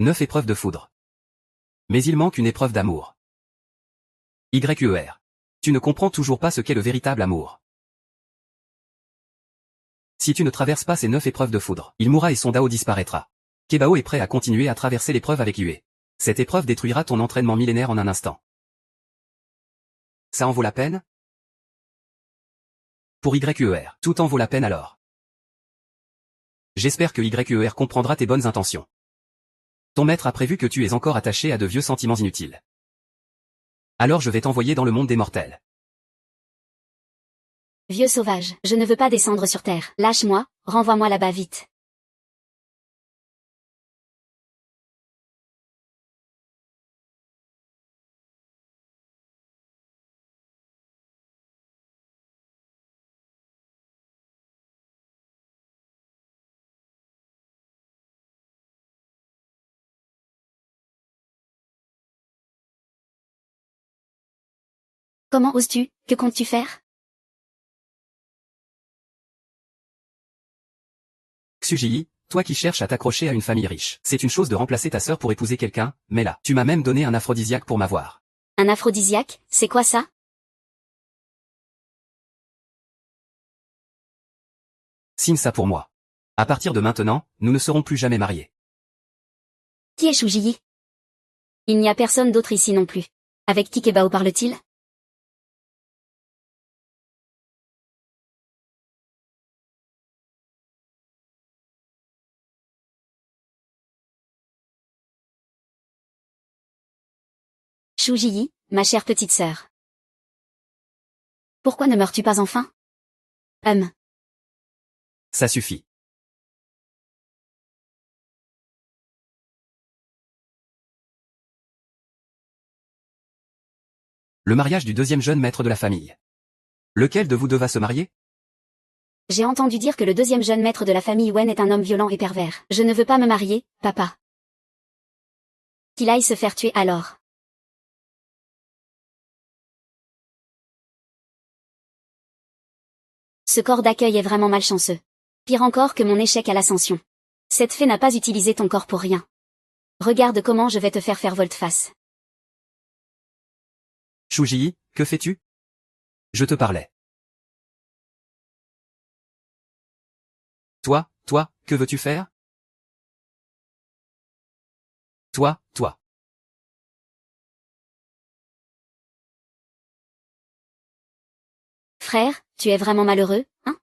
9 épreuves de foudre. Mais il manque une épreuve d'amour. YER. Tu ne comprends toujours pas ce qu'est le véritable amour. Si tu ne traverses pas ces 9 épreuves de foudre, il mourra et son Dao disparaîtra. Kebao est prêt à continuer à traverser l'épreuve avec Yue. Cette épreuve détruira ton entraînement millénaire en un instant. Ça en vaut la peine? Pour YER, tout en vaut la peine alors. J'espère que YER comprendra tes bonnes intentions. Ton maître a prévu que tu es encore attaché à de vieux sentiments inutiles. Alors je vais t'envoyer dans le monde des mortels. Vieux sauvage, je ne veux pas descendre sur terre. Lâche-moi, renvoie-moi là-bas vite. Comment oses-tu? Que comptes-tu faire? Xujii, toi qui cherches à t'accrocher à une famille riche, c'est une chose de remplacer ta sœur pour épouser quelqu'un, mais là, tu m'as même donné un aphrodisiaque pour m'avoir. Un aphrodisiaque, c'est quoi ça? Signe ça pour moi. À partir de maintenant, nous ne serons plus jamais mariés. Qui est Shujii? Il n'y a personne d'autre ici non plus. Avec qui Kebao parle-t-il? Shujii, ma chère petite sœur. Pourquoi ne meurs-tu pas enfin? Ça suffit. Le mariage du deuxième jeune maître de la famille. Lequel de vous deux va se marier? J'ai entendu dire que le deuxième jeune maître de la famille Wen est un homme violent et pervers. Je ne veux pas me marier, papa. Qu'il aille se faire tuer alors. Ce corps d'accueil est vraiment malchanceux. Pire encore que mon échec à l'ascension. Cette fée n'a pas utilisé ton corps pour rien. Regarde comment je vais te faire volte-face. Shujii, que fais-tu? Je te parlais. Toi, que veux-tu faire? Toi. Frère, tu es vraiment malheureux, hein?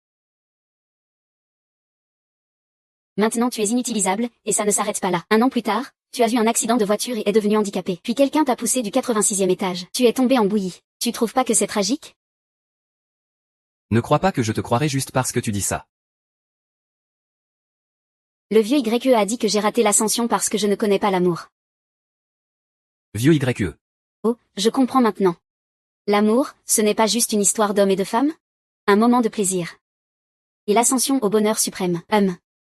Maintenant tu es inutilisable, et ça ne s'arrête pas là. Un an plus tard, tu as eu un accident de voiture et es devenu handicapé. Puis quelqu'un t'a poussé du 86e étage. Tu es tombé en bouillie. Tu trouves pas que c'est tragique? Ne crois pas que je te croirais juste parce que tu dis ça. Le vieux YE a dit que j'ai raté l'ascension parce que je ne connais pas l'amour. Vieux YE. Oh, je comprends maintenant. L'amour, ce n'est pas juste une histoire d'homme et de femme? Un moment de plaisir. Et l'ascension au bonheur suprême.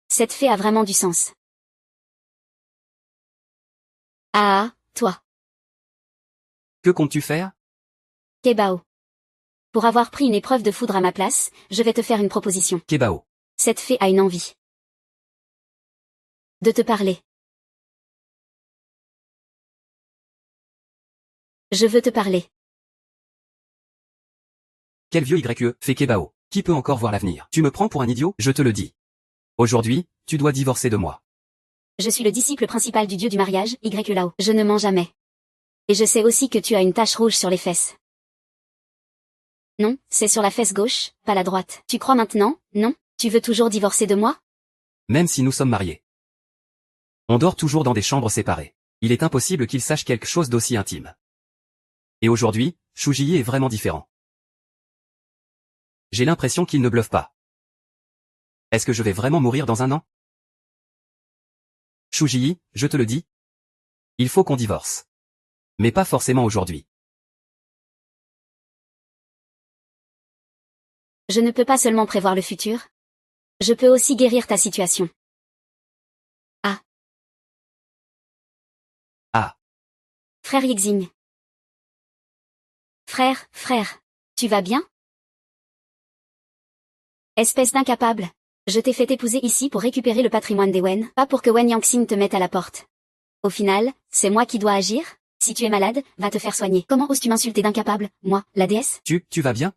Cette fée a vraiment du sens. Ah, toi. Que comptes-tu faire? Kebao. Pour avoir pris une épreuve de foudre à ma place, je vais te faire une proposition. Kebao. Cette fée a une envie. De te parler. Je veux te parler. Quel vieux YE, fait Kebao. Qui peut encore voir l'avenir? Tu me prends pour un idiot? Je te le dis. Aujourd'hui, tu dois divorcer de moi. Je suis le disciple principal du dieu du mariage, YELAO. Je ne mens jamais. Et je sais aussi que tu as une tache rouge sur les fesses. Non, c'est sur la fesse gauche, pas la droite. Tu crois maintenant, non? Tu veux toujours divorcer de moi? Même si nous sommes mariés. On dort toujours dans des chambres séparées. Il est impossible qu'il sache quelque chose d'aussi intime. Et aujourd'hui, Shujii est vraiment différent. J'ai l'impression qu'il ne bluffe pas. Est-ce que je vais vraiment mourir dans un an? Shujii, je te le dis. Il faut qu'on divorce. Mais pas forcément aujourd'hui. Je ne peux pas seulement prévoir le futur. Je peux aussi guérir ta situation. Frère Yixing. Frère, tu vas bien? Espèce d'incapable. Je t'ai fait épouser ici pour récupérer le patrimoine des Wen, pas pour que Wen Yangxing te mette à la porte. Au final, c'est moi qui dois agir? Si tu es malade, va te faire soigner. Comment oses-tu m'insulter d'incapable, moi, la déesse? Tu vas bien?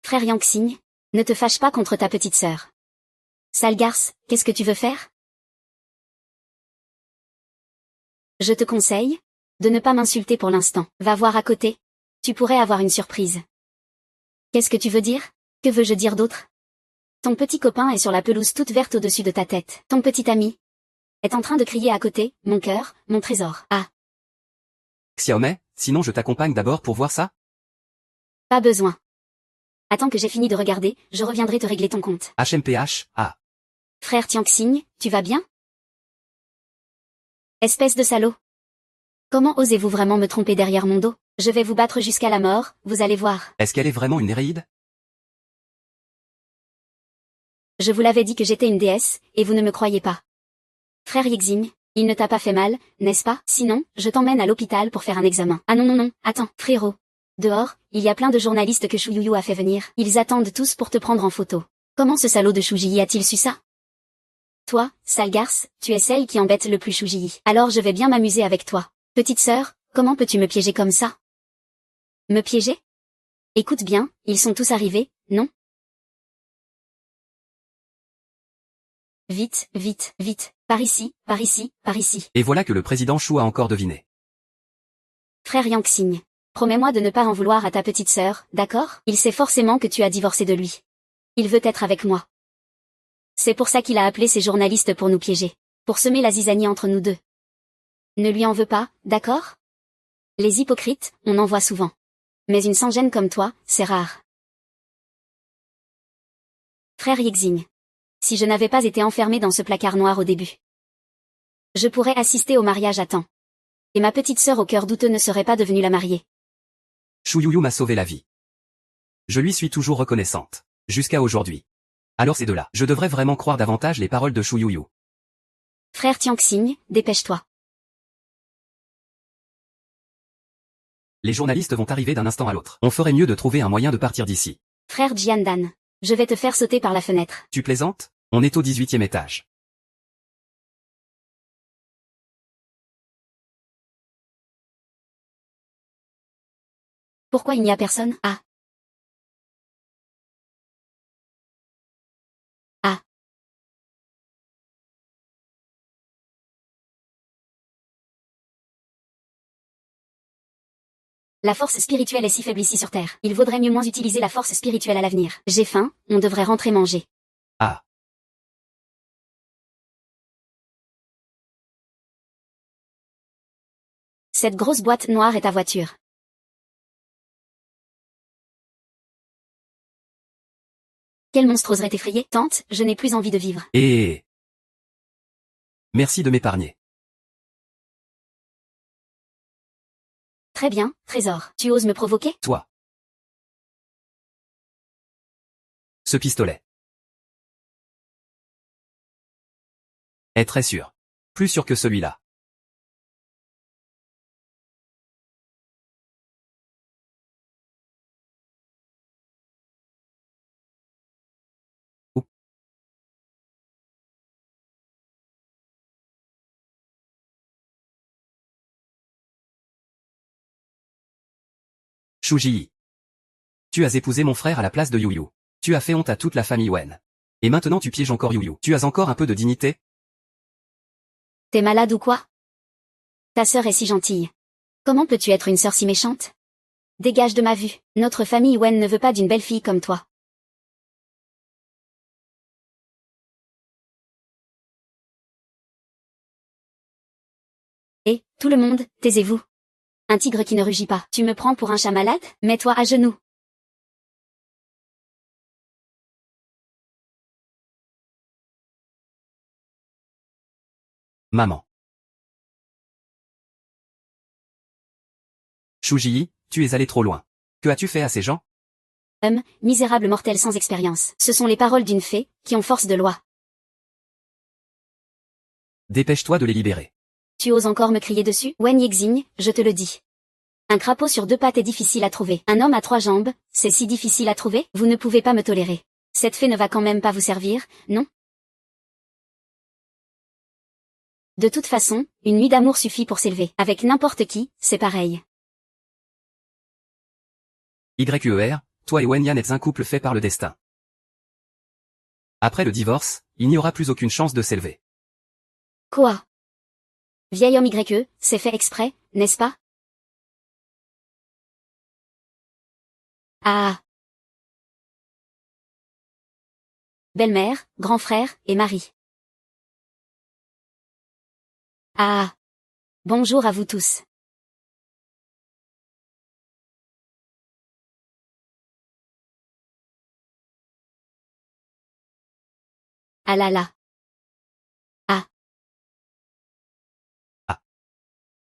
Frère Yangxing, ne te fâche pas contre ta petite sœur. Sale garce, qu'est-ce que tu veux faire? Je te conseille de ne pas m'insulter pour l'instant. Va voir à côté. Tu pourrais avoir une surprise. Qu'est-ce que tu veux dire? Que veux-je dire d'autre? Ton petit copain est sur la pelouse toute verte au-dessus de ta tête. Ton petit ami est en train de crier à côté, mon cœur, mon trésor. Ah, Xiaomei, sinon je t'accompagne d'abord pour voir ça? pas besoin. Attends que j'ai fini de regarder, je reviendrai te régler ton compte. HMPH, ah. Frère Tianxing, tu vas bien? Espèce de salaud. Comment osez-vous vraiment me tromper derrière mon dos? Je vais vous battre jusqu'à la mort, vous allez voir. Est-ce qu'elle est vraiment une Néréide? Je vous l'avais dit que j'étais une déesse, et vous ne me croyez pas. Frère Yixing, il ne t'a pas fait mal, n'est-ce pas? Sinon, je t'emmène à l'hôpital pour faire un examen. Ah non non non, attends, frérot. Dehors, il y a plein de journalistes que Shu Yuyu a fait venir. Ils attendent tous pour te prendre en photo. Comment ce salaud de Shu Ji a-t-il su ça? Toi, sale garce, tu es celle qui embête le plus Shu Ji. Alors je vais bien m'amuser avec toi. Petite sœur, comment peux-tu me piéger comme ça? Me piéger? Écoute bien, ils sont tous arrivés, non? Vite, vite, vite, par ici, par ici, par ici. Et voilà que le président Shu a encore deviné. Frère Yangxing, promets-moi de ne pas en vouloir à ta petite sœur, d'accord? Il sait forcément que tu as divorcé de lui. Il veut être avec moi. C'est pour ça qu'il a appelé ces journalistes pour nous piéger. Pour semer la zizanie entre nous deux. Ne lui en veux pas, d'accord? Les hypocrites, on en voit souvent. Mais une sans-gêne comme toi, c'est rare. Frère Yixing. Si je n'avais pas été enfermé dans ce placard noir au début, je pourrais assister au mariage à temps. Et ma petite sœur au cœur douteux ne serait pas devenue la mariée. Shu Yuyu m'a sauvé la vie. Je lui suis toujours reconnaissante. Jusqu'à aujourd'hui. Alors ces deux-là, je devrais vraiment croire davantage les paroles de Shu Yuyu. Frère Tianxing, dépêche-toi. Les journalistes vont arriver d'un instant à l'autre. On ferait mieux de trouver un moyen de partir d'ici. Frère Jiandan, je vais te faire sauter par la fenêtre. Tu plaisantes? On est au 18e étage. Pourquoi il n'y a personne? Ah. Ah. La force spirituelle est si faible ici sur Terre. Il vaudrait mieux moins utiliser la force spirituelle à l'avenir. J'ai faim, on devrait rentrer manger. Ah. Cette grosse boîte noire est ta voiture. Quel monstre oserait t'effrayer? Tante, je n'ai plus envie de vivre. Et... Merci de m'épargner. Très bien, trésor. Tu oses me provoquer? Toi. Ce pistolet. Est très sûr. Plus sûr que celui-là. Shu Ji. Tu as épousé mon frère à la place de Yuyu. Tu as fait honte à toute la famille Wen. Et maintenant tu pièges encore Yuyu. Tu as encore un peu de dignité? T'es malade ou quoi? Ta sœur est si gentille. Comment peux-tu être une sœur si méchante? Dégage de ma vue. Notre famille Wen ne veut pas d'une belle fille comme toi. Et, tout le monde, taisez-vous. Un tigre qui ne rugit pas. Tu me prends pour un chat malade? Mets-toi à genoux. Maman. Shu Ji, tu es allé trop loin. Que as-tu fait à ces gens? Misérable mortel sans expérience. Ce sont les paroles d'une fée, qui ont force de loi. Dépêche-toi de les libérer. Tu oses encore me crier dessus? Wen Yixing, je te le dis. Un crapaud sur deux pattes est difficile à trouver. Un homme à trois jambes, c'est si difficile à trouver? Vous ne pouvez pas me tolérer. Cette fée ne va quand même pas vous servir, non? De toute façon, une nuit d'amour suffit pour s'élever. Avec n'importe qui, c'est pareil. YUER, toi et Wenyan êtes un couple fait par le destin. Après le divorce, il n'y aura plus aucune chance de s'élever. Quoi? Vieil homme YE, c'est fait exprès, n'est-ce pas? Ah. Belle-mère, grand frère, et mari. Ah. Bonjour à vous tous. Ah là là. Ah. Ah.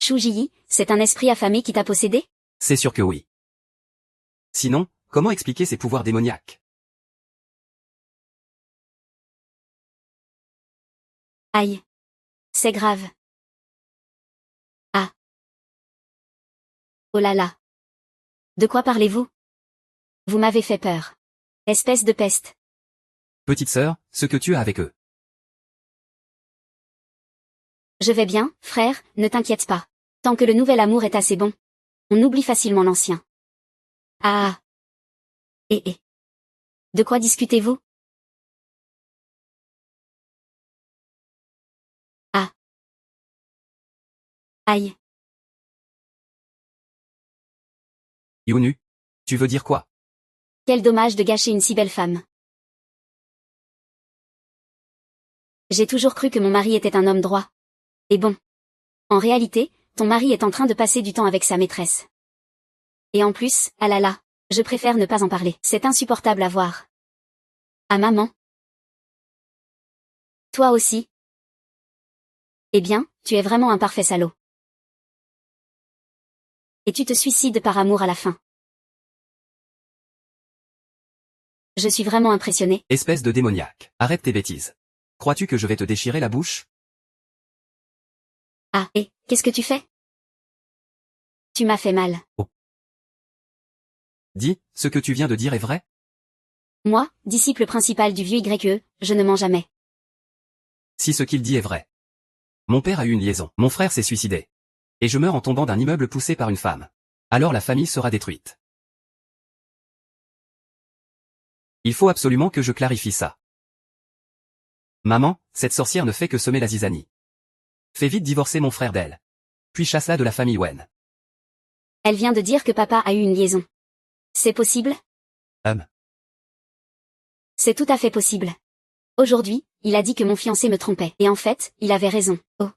Shuji, c'est un esprit affamé qui t'a possédé? C'est sûr que oui. Sinon, comment expliquer ces pouvoirs démoniaques? Aïe. C'est grave. Ah. Oh là là. De quoi parlez-vous? Vous m'avez fait peur. Espèce de peste. Petite sœur, ce que tu as avec eux. Je vais bien, frère, ne t'inquiète pas. Tant que le nouvel amour est assez bon, on oublie facilement l'ancien. Ah. Et. De quoi discutez-vous? Ah. Aïe. Yunu. Tu veux dire quoi? Quel dommage de gâcher une si belle femme. J'ai toujours cru que mon mari était un homme droit. Et bon. En réalité, ton mari est en train de passer du temps avec sa maîtresse. Et en plus, ah là là, je préfère ne pas en parler. C'est insupportable à voir. Ah maman. Toi aussi. Eh bien, tu es vraiment un parfait salaud. Et tu te suicides par amour à la fin. Je suis vraiment impressionnée. Espèce de démoniaque. Arrête tes bêtises. Crois-tu que je vais te déchirer la bouche? Ah, et, qu'est-ce que tu fais? Tu m'as fait mal. Oh. Dis, ce que tu viens de dire est vrai? Moi, disciple principal du vieux YE, je ne mens jamais. Si ce qu'il dit est vrai. Mon père a eu une liaison. Mon frère s'est suicidé. Et je meurs en tombant d'un immeuble poussé par une femme. Alors la famille sera détruite. Il faut absolument que je clarifie ça. Maman, cette sorcière ne fait que semer la zizanie. Fais vite divorcer mon frère d'elle. Puis chasse-la de la famille Wen. Elle vient de dire que papa a eu une liaison. C'est possible? C'est tout à fait possible. Aujourd'hui, il a dit que mon fiancé me trompait. Et en fait, il avait raison. Oh.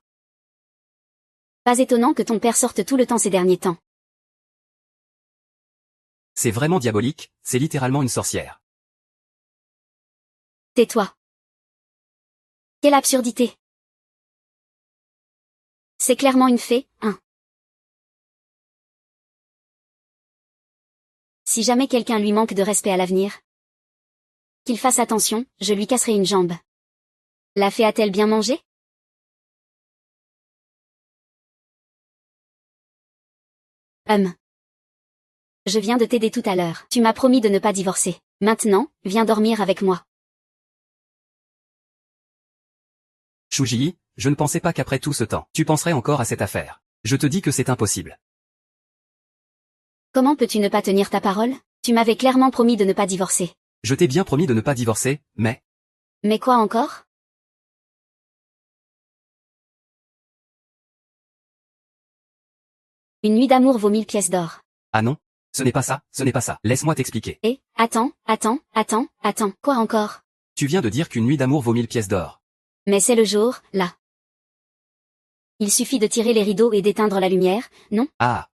Pas étonnant que ton père sorte tout le temps ces derniers temps. C'est vraiment diabolique, c'est littéralement une sorcière. Tais-toi. Quelle absurdité. C'est clairement une fée, hein. Si jamais quelqu'un lui manque de respect à l'avenir, qu'il fasse attention, je lui casserai une jambe. La fée a-t-elle bien mangé? Je viens de t'aider tout à l'heure. Tu m'as promis de ne pas divorcer. Maintenant, viens dormir avec moi. Shuji, je ne pensais pas qu'après tout ce temps, tu penserais encore à cette affaire. Je te dis que c'est impossible. Comment peux-tu ne pas tenir ta parole? Tu m'avais clairement promis de ne pas divorcer. Je t'ai bien promis de ne pas divorcer, mais... Mais quoi encore? Une nuit d'amour vaut 1000 pièces d'or. Ah non? Ce n'est pas ça, ce n'est pas ça. Laisse-moi t'expliquer. Et, attends. Quoi encore? Tu viens de dire qu'une nuit d'amour vaut 1000 pièces d'or. Mais c'est le jour, là. Il suffit de tirer les rideaux et d'éteindre la lumière, non? Ah.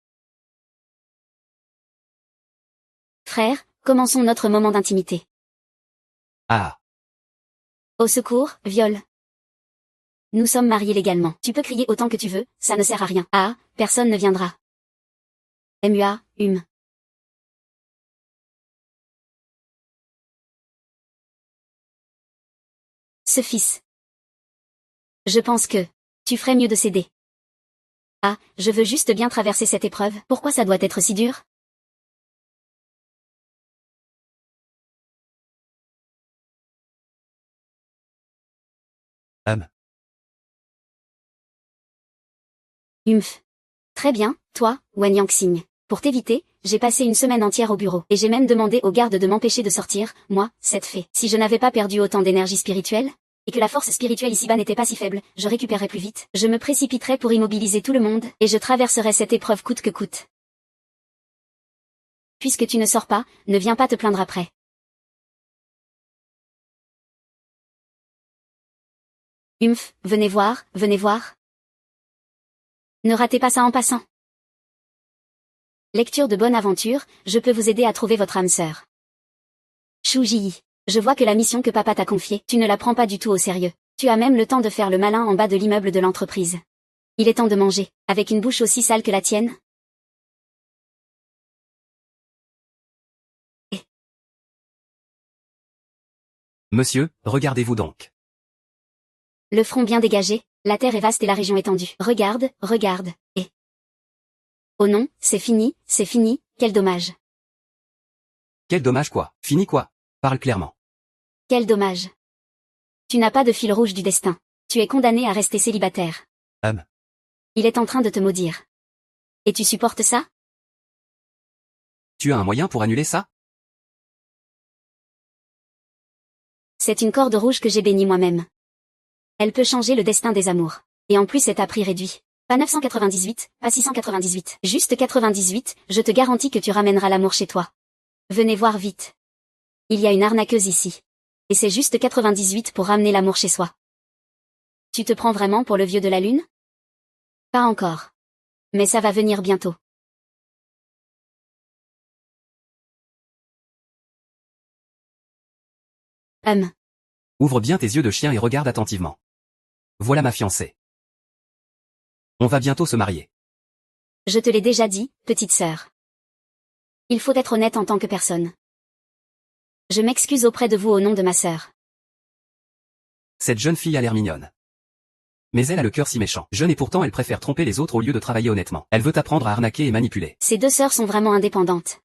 Frère, commençons notre moment d'intimité. Ah. Au secours, viol. Nous sommes mariés légalement. Tu peux crier autant que tu veux, ça ne sert à rien. Ah, personne ne viendra. MUA, Ce fils. Je pense que tu ferais mieux de céder. Ah, je veux juste bien traverser cette épreuve. Pourquoi ça doit être si dur? Humph. Très bien, toi, Wen Yangxing. Pour t'éviter, j'ai passé une semaine entière au bureau. Et j'ai même demandé aux gardes de m'empêcher de sortir, moi, cette fée. Si je n'avais pas perdu autant d'énergie spirituelle, et que la force spirituelle ici-bas n'était pas si faible, je récupérerais plus vite. Je me précipiterais pour immobiliser tout le monde, et je traverserais cette épreuve coûte que coûte. Puisque tu ne sors pas, ne viens pas te plaindre après. Humph, venez voir, venez voir. Ne ratez pas ça en passant. Lecture de bonne aventure, je peux vous aider à trouver votre âme sœur. Shu Ji. Je vois que la mission que papa t'a confiée, tu ne la prends pas du tout au sérieux. Tu as même le temps de faire le malin en bas de l'immeuble de l'entreprise. Il est temps de manger, avec une bouche aussi sale que la tienne. Et Monsieur, regardez-vous donc. le front bien dégagé, la terre est vaste et la région étendue. Regarde, regarde, et... Oh non, c'est fini, quel dommage. Quel dommage quoi. Fini quoi. Parle clairement. Quel dommage. Tu n'as pas de fil rouge du destin. Tu es condamné à rester célibataire. Il est en train de te maudire. Et tu supportes ça? Tu as un moyen pour annuler ça? C'est une corde rouge que j'ai bénie moi-même. Elle peut changer le destin des amours. Et en plus c'est à prix réduit. Pas 998, pas 698. Juste 98, je te garantis que tu ramèneras l'amour chez toi. Venez voir vite. Il y a une arnaqueuse ici. Et c'est juste 98 pour ramener l'amour chez soi. Tu te prends vraiment pour le vieux de la lune? Pas encore. Mais ça va venir bientôt. Ouvre bien tes yeux de chien et regarde attentivement. Voilà ma fiancée. On va bientôt se marier. Je te l'ai déjà dit, petite sœur. Il faut être honnête en tant que personne. Je m'excuse auprès de vous au nom de ma sœur. Cette jeune fille a l'air mignonne. Mais elle a le cœur si méchant. Jeune et pourtant elle préfère tromper les autres au lieu de travailler honnêtement. Elle veut apprendre à arnaquer et manipuler. Ces deux sœurs sont vraiment indépendantes.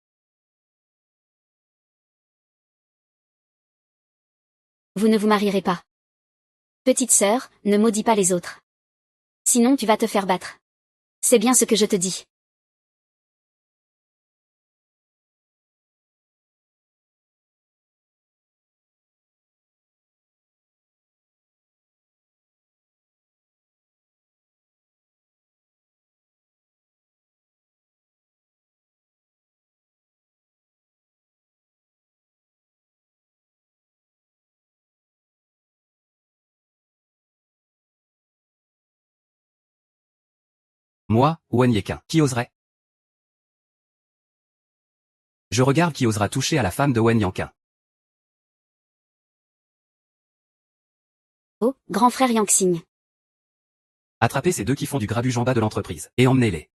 Vous ne vous marierez pas. Petite sœur, ne maudis pas les autres. Sinon tu vas te faire battre. C'est bien ce que je te dis. Moi, Wen Yeqin. Qui oserait? Je regarde qui osera toucher à la femme de Wen Yanqin. Oh, grand frère Yangxing. Attrapez ces deux qui font du grabuge en bas de l'entreprise, et emmenez-les.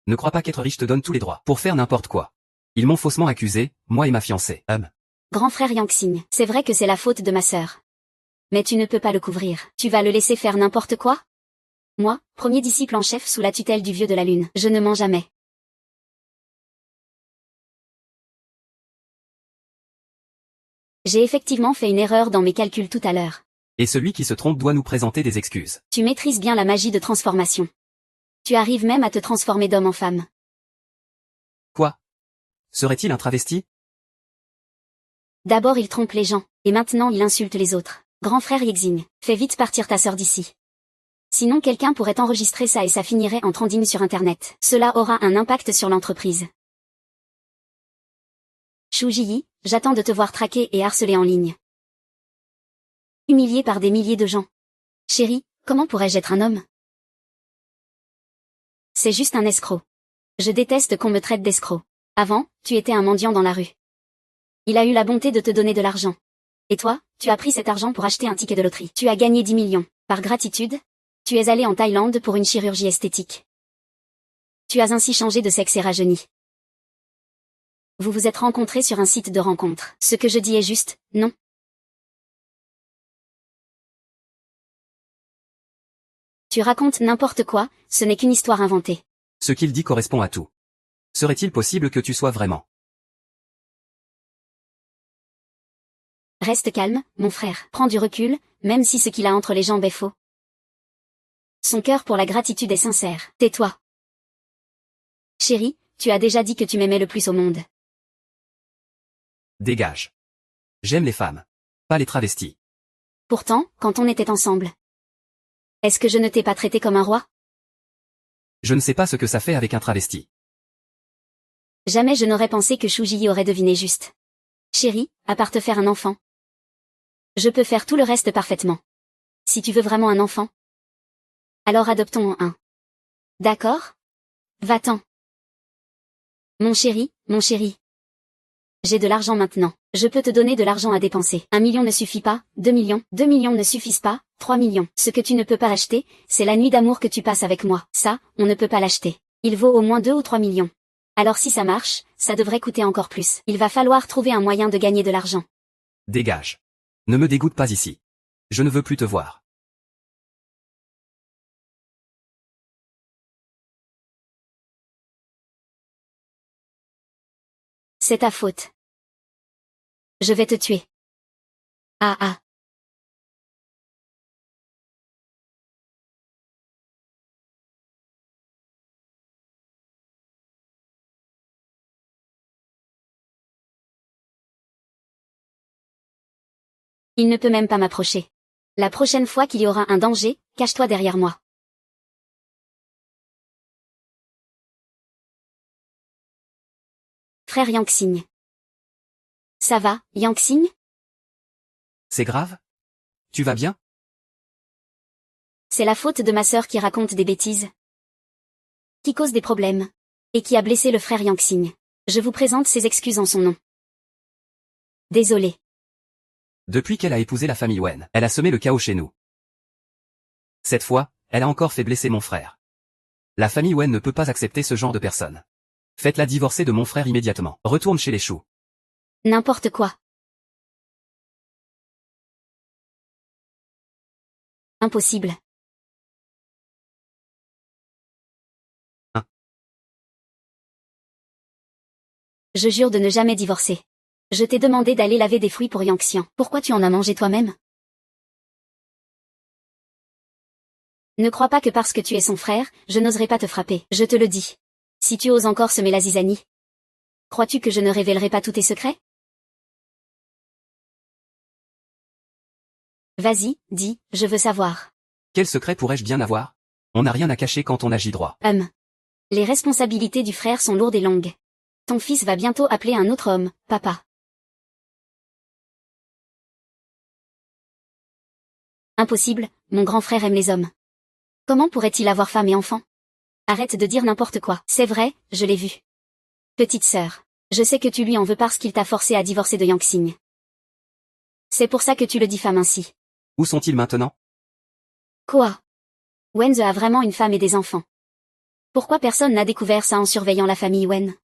Ne crois pas qu'être riche te donne tous les droits pour faire n'importe quoi. Ils m'ont faussement accusé, moi et ma fiancée. Grand frère Yangxing. C'est vrai que c'est la faute de ma sœur. Mais tu ne peux pas le couvrir. Tu vas le laisser faire n'importe quoi? Moi, premier disciple en chef sous la tutelle du vieux de la lune, je ne mens jamais. J'ai effectivement fait une erreur dans mes calculs tout à l'heure. Et celui qui se trompe doit nous présenter des excuses. Tu maîtrises bien la magie de transformation. Tu arrives même à te transformer d'homme en femme. Quoi? Serait-il un travesti? D'abord il trompe les gens, et maintenant il insulte les autres. Grand frère Yexing, fais vite partir ta sœur d'ici. Sinon quelqu'un pourrait enregistrer ça et ça finirait en trending sur internet. Cela aura un impact sur l'entreprise. Shu Ji, j'attends de te voir traqué et harcelé en ligne. Humilié par des milliers de gens. Chérie, comment pourrais-je être un homme? C'est juste un escroc. Je déteste qu'on me traite d'escroc. Avant, tu étais un mendiant dans la rue. Il a eu la bonté de te donner de l'argent. Et toi, tu as pris cet argent pour acheter un ticket de loterie. Tu as gagné 10 millions. Par gratitude, tu es allé en Thaïlande pour une chirurgie esthétique. Tu as ainsi changé de sexe et rajeuni. Vous vous êtes rencontrés sur un site de rencontre. Ce que je dis est juste, non? Tu racontes n'importe quoi, ce n'est qu'une histoire inventée. Ce qu'il dit correspond à tout. Serait-il possible que tu sois vraiment? Reste calme, mon frère. Prends du recul, même si ce qu'il a entre les jambes est faux. Son cœur pour la gratitude est sincère. Tais-toi. Chérie, tu as déjà dit que tu m'aimais le plus au monde. Dégage. J'aime les femmes. Pas les travestis. Pourtant, quand on était ensemble. Est-ce que je ne t'ai pas traité comme un roi? Je ne sais pas ce que ça fait avec un travesti. Jamais je n'aurais pensé que Shuji aurait deviné juste. Chérie, à part te faire un enfant. Je peux faire tout le reste parfaitement. Si tu veux vraiment un enfant. Alors adoptons un. D'accord? Va-t'en. Mon chéri, mon chéri. J'ai de l'argent maintenant. Je peux te donner de l'argent à dépenser. 1 million ne suffit pas, 2 millions, 2 millions ne suffisent pas, 3 millions. Ce que tu ne peux pas acheter, c'est la nuit d'amour que tu passes avec moi. Ça, on ne peut pas l'acheter. Il vaut au moins 2 ou 3 millions. Alors si ça marche, ça devrait coûter encore plus. Il va falloir trouver un moyen de gagner de l'argent. Dégage. Ne me dégoûte pas ici. Je ne veux plus te voir. C'est ta faute. Je vais te tuer. Ah ah. Il ne peut même pas m'approcher. La prochaine fois qu'il y aura un danger, cache-toi derrière moi. Frère Yangxing. Ça va, Yangxing? C'est grave? Tu vas bien? C'est la faute de ma sœur qui raconte des bêtises. Qui cause des problèmes. Et qui a blessé le frère Yangxing. Je vous présente ses excuses en son nom. Désolé. Depuis qu'elle a épousé la famille Wen, elle a semé le chaos chez nous. Cette fois, elle a encore fait blesser mon frère. La famille Wen ne peut pas accepter ce genre de personne. Faites-la divorcer de mon frère immédiatement. Retourne chez les choux. N'importe quoi. Impossible. Hein? Je jure de ne jamais divorcer. Je t'ai demandé d'aller laver des fruits pour Yangxian. Pourquoi tu en as mangé toi-même? Ne crois pas que parce que tu es son frère, je n'oserai pas te frapper. Je te le dis. Si tu oses encore semer la zizanie. Crois-tu que je ne révélerai pas tous tes secrets? Vas-y, dis, je veux savoir. Quel secret pourrais-je bien avoir? On n'a rien à cacher quand on agit droit. Les responsabilités du frère sont lourdes et longues. Ton fils va bientôt appeler un autre homme, papa. Impossible, mon grand frère aime les hommes. Comment pourrait-il avoir femme et enfant? Arrête de dire n'importe quoi. C'est vrai, je l'ai vu. Petite sœur, je sais que tu lui en veux parce qu'il t'a forcé à divorcer de Yangxing. C'est pour ça que tu le diffames ainsi. Où sont-ils maintenant? Quoi? Wenze a vraiment une femme et des enfants. Pourquoi personne n'a découvert ça en surveillant la famille Wen?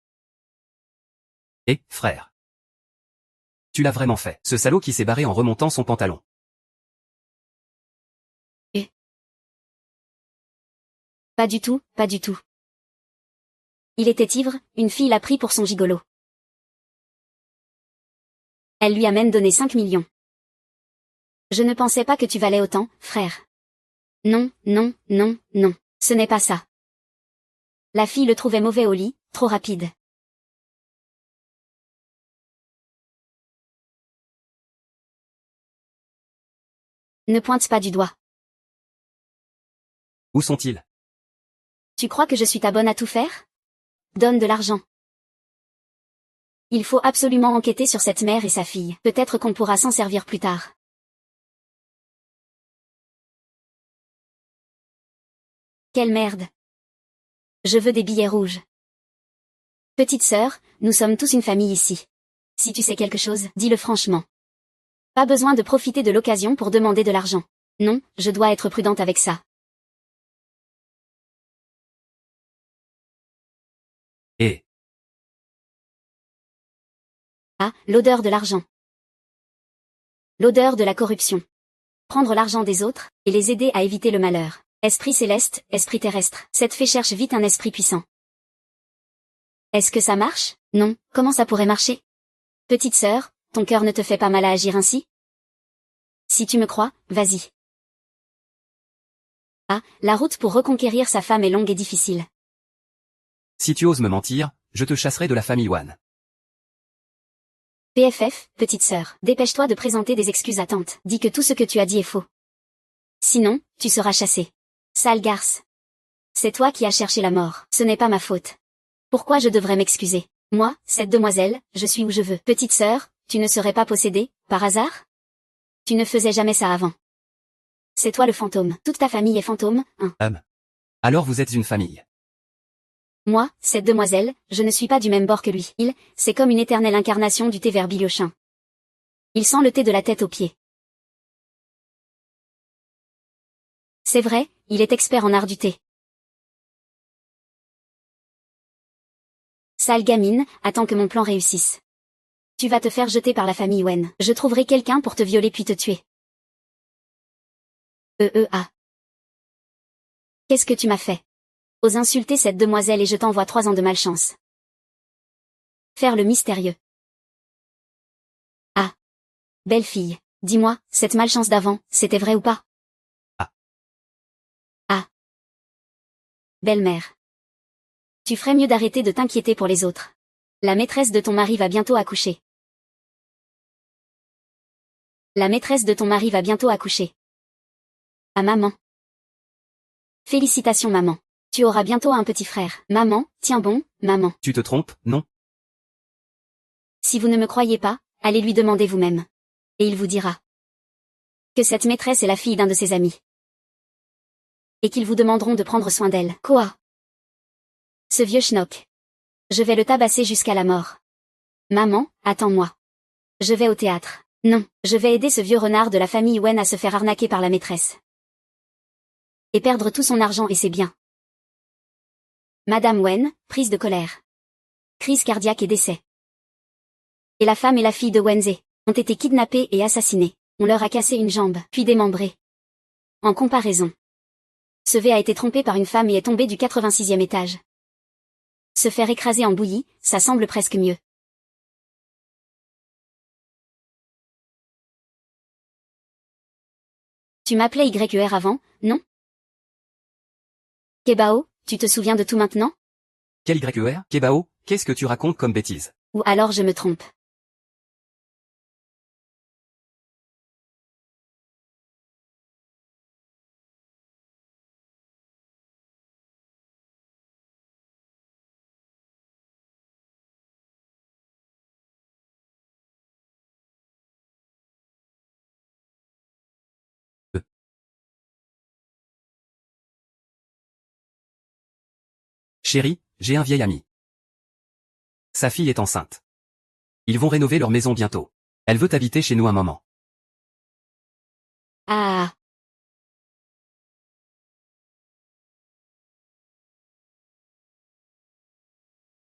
Eh, frère. Tu l'as vraiment fait. Ce salaud qui s'est barré en remontant son pantalon. Pas du tout, pas du tout. Il était ivre, une fille l'a pris pour son gigolo. Elle lui a même donné 5 millions. Je ne pensais pas que tu valais autant, frère. Non, non, non, non, ce n'est pas ça. La fille le trouvait mauvais au lit, trop rapide. Ne pointe pas du doigt. Où sont-ils? Tu crois que je suis ta bonne à tout faire? Donne de l'argent. Il faut absolument enquêter sur cette mère et sa fille. Peut-être qu'on pourra s'en servir plus tard. Quelle merde. Je veux des billets rouges. Petite sœur, nous sommes tous une famille ici. Si tu sais quelque chose, dis-le franchement. Pas besoin de profiter de l'occasion pour demander de l'argent. Non, je dois être prudente avec ça. Eh. Ah, l'odeur de l'argent. L'odeur de la corruption. Prendre l'argent des autres, et les aider à éviter le malheur. Esprit céleste, esprit terrestre. Cette fée cherche vite un esprit puissant. Est-ce que ça marche? Non, comment ça pourrait marcher? Petite sœur, ton cœur ne te fait pas mal à agir ainsi? Si tu me crois, vas-y. Ah, la route pour reconquérir sa femme est longue et difficile. Si tu oses me mentir, je te chasserai de la famille Wan. PFF, petite sœur, dépêche-toi de présenter des excuses à tante. Dis que tout ce que tu as dit est faux. Sinon, tu seras chassée. Sale garce. C'est toi qui as cherché la mort. Ce n'est pas ma faute. Pourquoi je devrais m'excuser? Moi, cette demoiselle, je suis où je veux. Petite sœur, tu ne serais pas possédée, par hasard? Tu ne faisais jamais ça avant. C'est toi le fantôme. Toute ta famille est fantôme, hein. Alors vous êtes une famille. Moi, cette demoiselle, je ne suis pas du même bord que lui. C'est comme une éternelle incarnation du thé vert bilochun. Il sent le thé de la tête aux pieds. C'est vrai, il est expert en art du thé. Sale gamine, attends que mon plan réussisse. Tu vas te faire jeter par la famille Wen. Je trouverai quelqu'un pour te violer puis te tuer. Ah. Qu'est-ce que tu m'as fait? Ose insulter cette demoiselle et je t'envoie 3 ans de malchance. Faire le mystérieux. Ah. Belle fille, dis-moi, cette malchance d'avant, c'était vrai ou pas? Ah. Belle-mère. Tu ferais mieux d'arrêter de t'inquiéter pour les autres. La maîtresse de ton mari va bientôt accoucher. La maîtresse de ton mari va bientôt accoucher. Ah maman. Félicitations maman. Tu auras bientôt un petit frère. Maman, tiens bon, maman. Tu te trompes, non? Si vous ne me croyez pas, allez lui demander vous-même. Et il vous dira que cette maîtresse est la fille d'un de ses amis. Et qu'ils vous demanderont de prendre soin d'elle. Quoi? Ce vieux schnock. Je vais le tabasser jusqu'à la mort. Maman, attends-moi. Je vais au théâtre. Non, je vais aider ce vieux renard de la famille Wen à se faire arnaquer par la maîtresse. Et perdre tout son argent et ses biens. Madame Wen, prise de colère. Crise cardiaque et décès. Et la femme et la fille de Wenze ont été kidnappées et assassinées. On leur a cassé une jambe, puis démembrée. En comparaison, ce V a été trompé par une femme et est tombé du 86e étage. Se faire écraser en bouillie, ça semble presque mieux. Tu m'appelais YER avant, non? Kebao, tu te souviens de tout maintenant? Quel YER? Kebao, qu'est-ce que tu racontes comme bêtise? Ou alors je me trompe. Chérie, j'ai un vieil ami. Sa fille est enceinte. Ils vont rénover leur maison bientôt. Elle veut habiter chez nous un moment. Ah.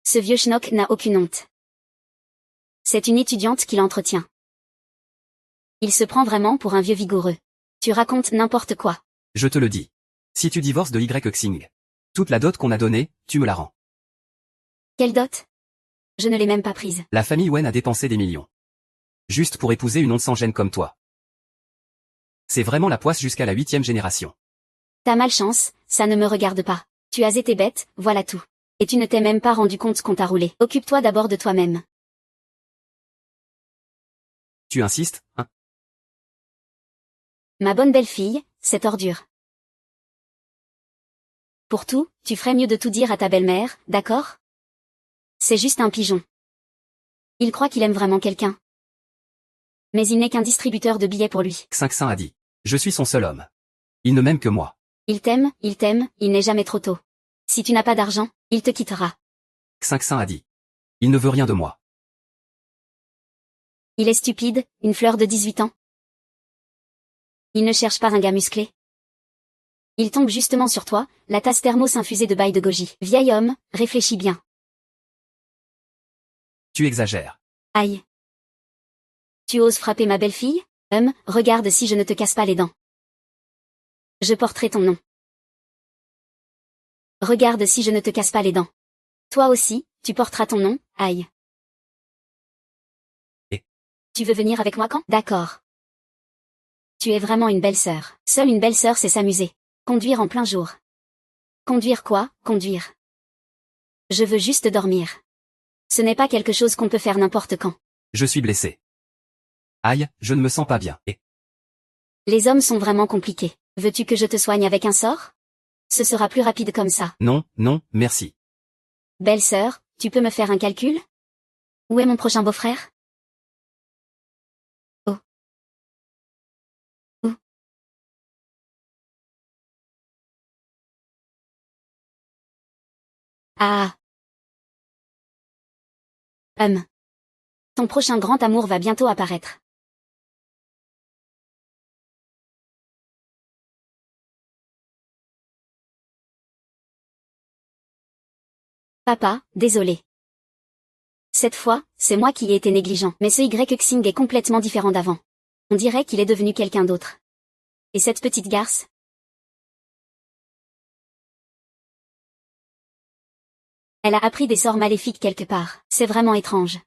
Ce vieux schnock n'a aucune honte. C'est une étudiante qui l'entretient. Il se prend vraiment pour un vieux vigoureux. Tu racontes n'importe quoi. Je te le dis. Si tu divorces de Xing, toute la dot qu'on a donnée, tu me la rends. Quelle dot? Je ne l'ai même pas prise. La famille Wen a dépensé des millions. Juste pour épouser une onde sans gêne comme toi. C'est vraiment la poisse jusqu'à la 8e génération. Ta malchance, ça ne me regarde pas. Tu as été bête, voilà tout. Et tu ne t'es même pas rendu compte qu'on t'a roulé. Occupe-toi d'abord de toi-même. Tu insistes, hein? Ma bonne belle-fille, cette ordure. Pour tout, tu ferais mieux de tout dire à ta belle-mère, d'accord? C'est juste un pigeon. Il croit qu'il aime vraiment quelqu'un. Mais il n'est qu'un distributeur de billets pour lui. Xing a dit. Je suis son seul homme. Il ne m'aime que moi. Il t'aime, il n'est jamais trop tôt. Si tu n'as pas d'argent, il te quittera. Xing a dit. Il ne veut rien de moi. Il est stupide, une fleur de 18 ans. Il ne cherche pas un gars musclé. Il tombe justement sur toi, la tasse thermos infusée de bail de goji. Vieil homme, réfléchis bien. Tu exagères. Aïe. Tu oses frapper ma belle-fille? Regarde si je ne te casse pas les dents. Je porterai ton nom. Regarde si je ne te casse pas les dents. Toi aussi, tu porteras ton nom, aïe. Et? Tu veux venir avec moi quand? D'accord. Tu es vraiment une belle sœur. Seule une belle sœur sait s'amuser. Conduire en plein jour. Conduire quoi, conduire? Je veux juste dormir. Ce n'est pas quelque chose qu'on peut faire n'importe quand. Je suis blessé. Aïe, je ne me sens pas bien. Et Les hommes sont vraiment compliqués. Veux-tu que je te soigne avec un sort? Ce sera plus rapide comme ça. non, non, merci. Belle-sœur, tu peux me faire un calcul? Où est mon prochain beau-frère? Oh. Où? Ah. Ton prochain grand amour va bientôt apparaître. Papa, désolé. Cette fois, c'est moi qui ai été négligent. Mais ce Y-Xing est complètement différent d'avant. On dirait qu'il est devenu quelqu'un d'autre. Et cette petite garce? Elle a appris des sorts maléfiques quelque part. C'est vraiment étrange.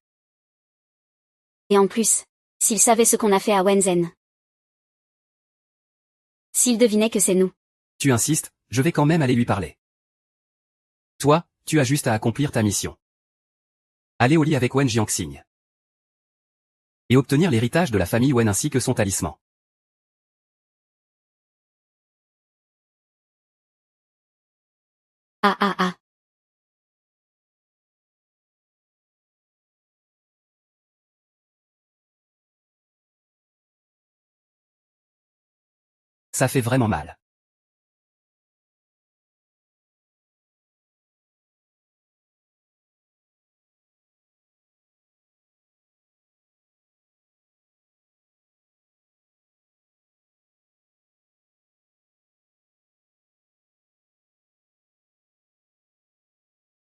Et en plus, s'il savait ce qu'on a fait à Wenzen. S'il devinait que c'est nous. Tu insistes, je vais quand même aller lui parler. Toi, tu as juste à accomplir ta mission. Aller au lit avec Wen Jianxing. Et obtenir l'héritage de la famille Wen ainsi que son talisman. Ah ah ah. Ça fait vraiment mal.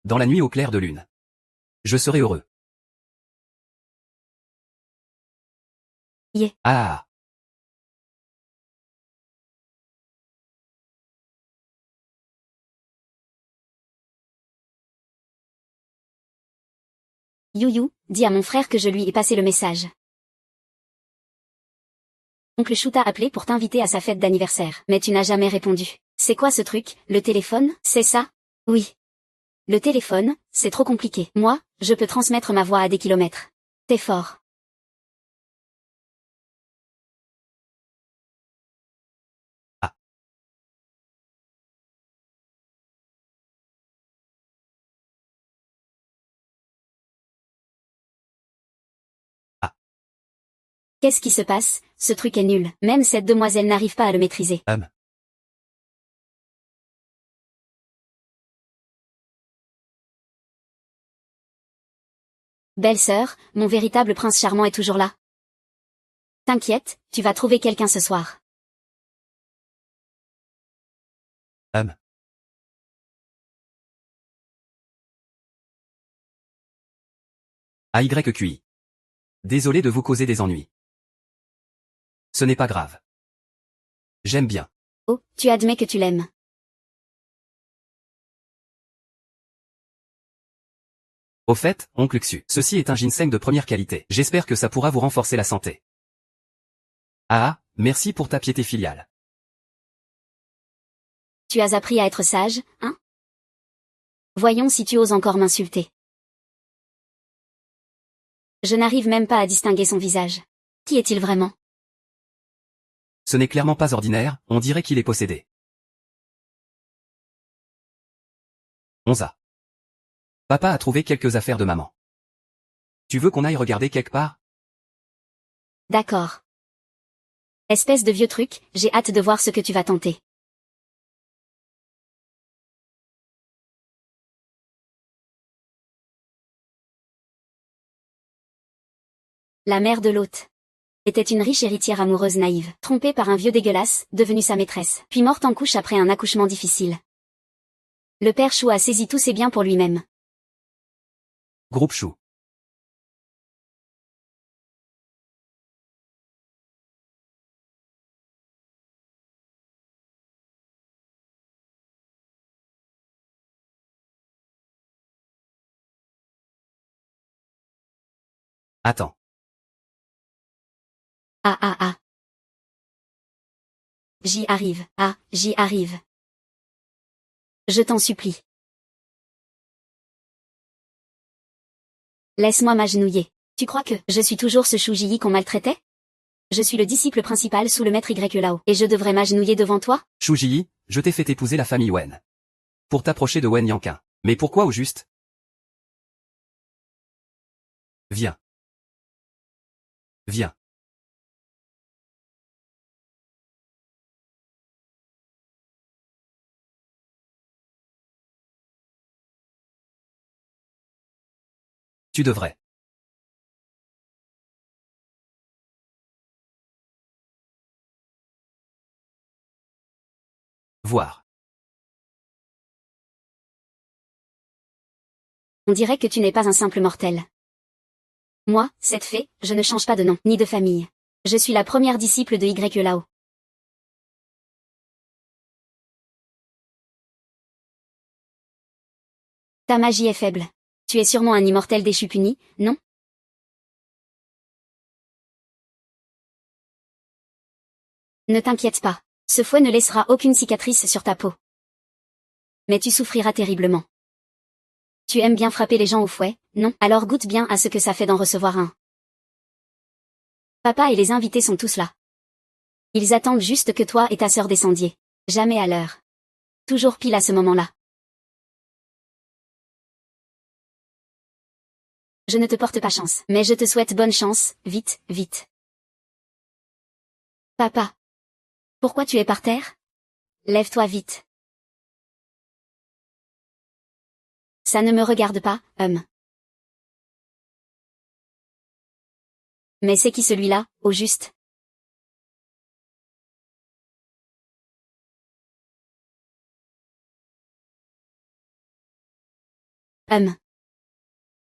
Dans la nuit au clair de lune. Je serai heureux. Yeah. Ah. You, dis à mon frère que je lui ai passé le message. Oncle Chou t'a appelé pour t'inviter à sa fête d'anniversaire. Mais tu n'as jamais répondu. C'est quoi ce truc, le téléphone? C'est ça? Oui. Le téléphone, c'est trop compliqué. Moi, je peux transmettre ma voix à des kilomètres. T'es fort. Ah. Ah. Qu'est-ce qui se passe? Ce truc est nul. Même cette demoiselle n'arrive pas à le maîtriser. Belle-sœur, mon véritable prince charmant est toujours là. T'inquiète, tu vas trouver quelqu'un ce soir. AYQI. Désolé de vous causer des ennuis. Ce n'est pas grave. J'aime bien. Oh, tu admets que tu l'aimes. Au fait, oncle Xu, ceci est un ginseng de première qualité. J'espère que ça pourra vous renforcer la santé. Ah, merci pour ta piété filiale. Tu as appris à être sage, hein? Voyons si tu oses encore m'insulter. Je n'arrive même pas à distinguer son visage. Qui est-il vraiment? Ce n'est clairement pas ordinaire, on dirait qu'il est possédé. Onza. Papa a trouvé quelques affaires de maman. Tu veux qu'on aille regarder quelque part? D'accord. Espèce de vieux truc, j'ai hâte de voir ce que tu vas tenter. La mère de l'hôte était une riche héritière amoureuse naïve, trompée par un vieux dégueulasse, devenue sa maîtresse, puis morte en couche après un accouchement difficile. Le père Chou a saisi tous ses biens pour lui-même. Groupe Chou. Attends. Ah ah ah. J'y arrive. Ah, j'y arrive. Je t'en supplie. Laisse-moi m'agenouiller. Tu crois que je suis toujours ce Shuji qu'on maltraitait? Je suis le disciple principal sous le maître Y Lao, et je devrais m'agenouiller devant toi? Shuji, je t'ai fait épouser la famille Wen. Pour t'approcher de Wen Yanqing. Mais pourquoi au juste? Viens. Viens. Tu devrais. Voir. On dirait que tu n'es pas un simple mortel. Moi, cette fée, je ne change pas de nom, ni de famille. Je suis la première disciple de Y Lao. Ta magie est faible. Tu es sûrement un immortel déchu puni, non? Ne t'inquiète pas. Ce fouet ne laissera aucune cicatrice sur ta peau. Mais tu souffriras terriblement. Tu aimes bien frapper les gens au fouet, non? Alors goûte bien à ce que ça fait d'en recevoir un. Papa et les invités sont tous là. Ils attendent juste que toi et ta sœur descendiez. Jamais à l'heure. Toujours pile à ce moment-là. Je ne te porte pas chance, mais je te souhaite bonne chance, vite, vite. Papa. Pourquoi tu es par terre? Lève-toi vite. Ça ne me regarde pas, Mais c'est qui celui-là, au juste?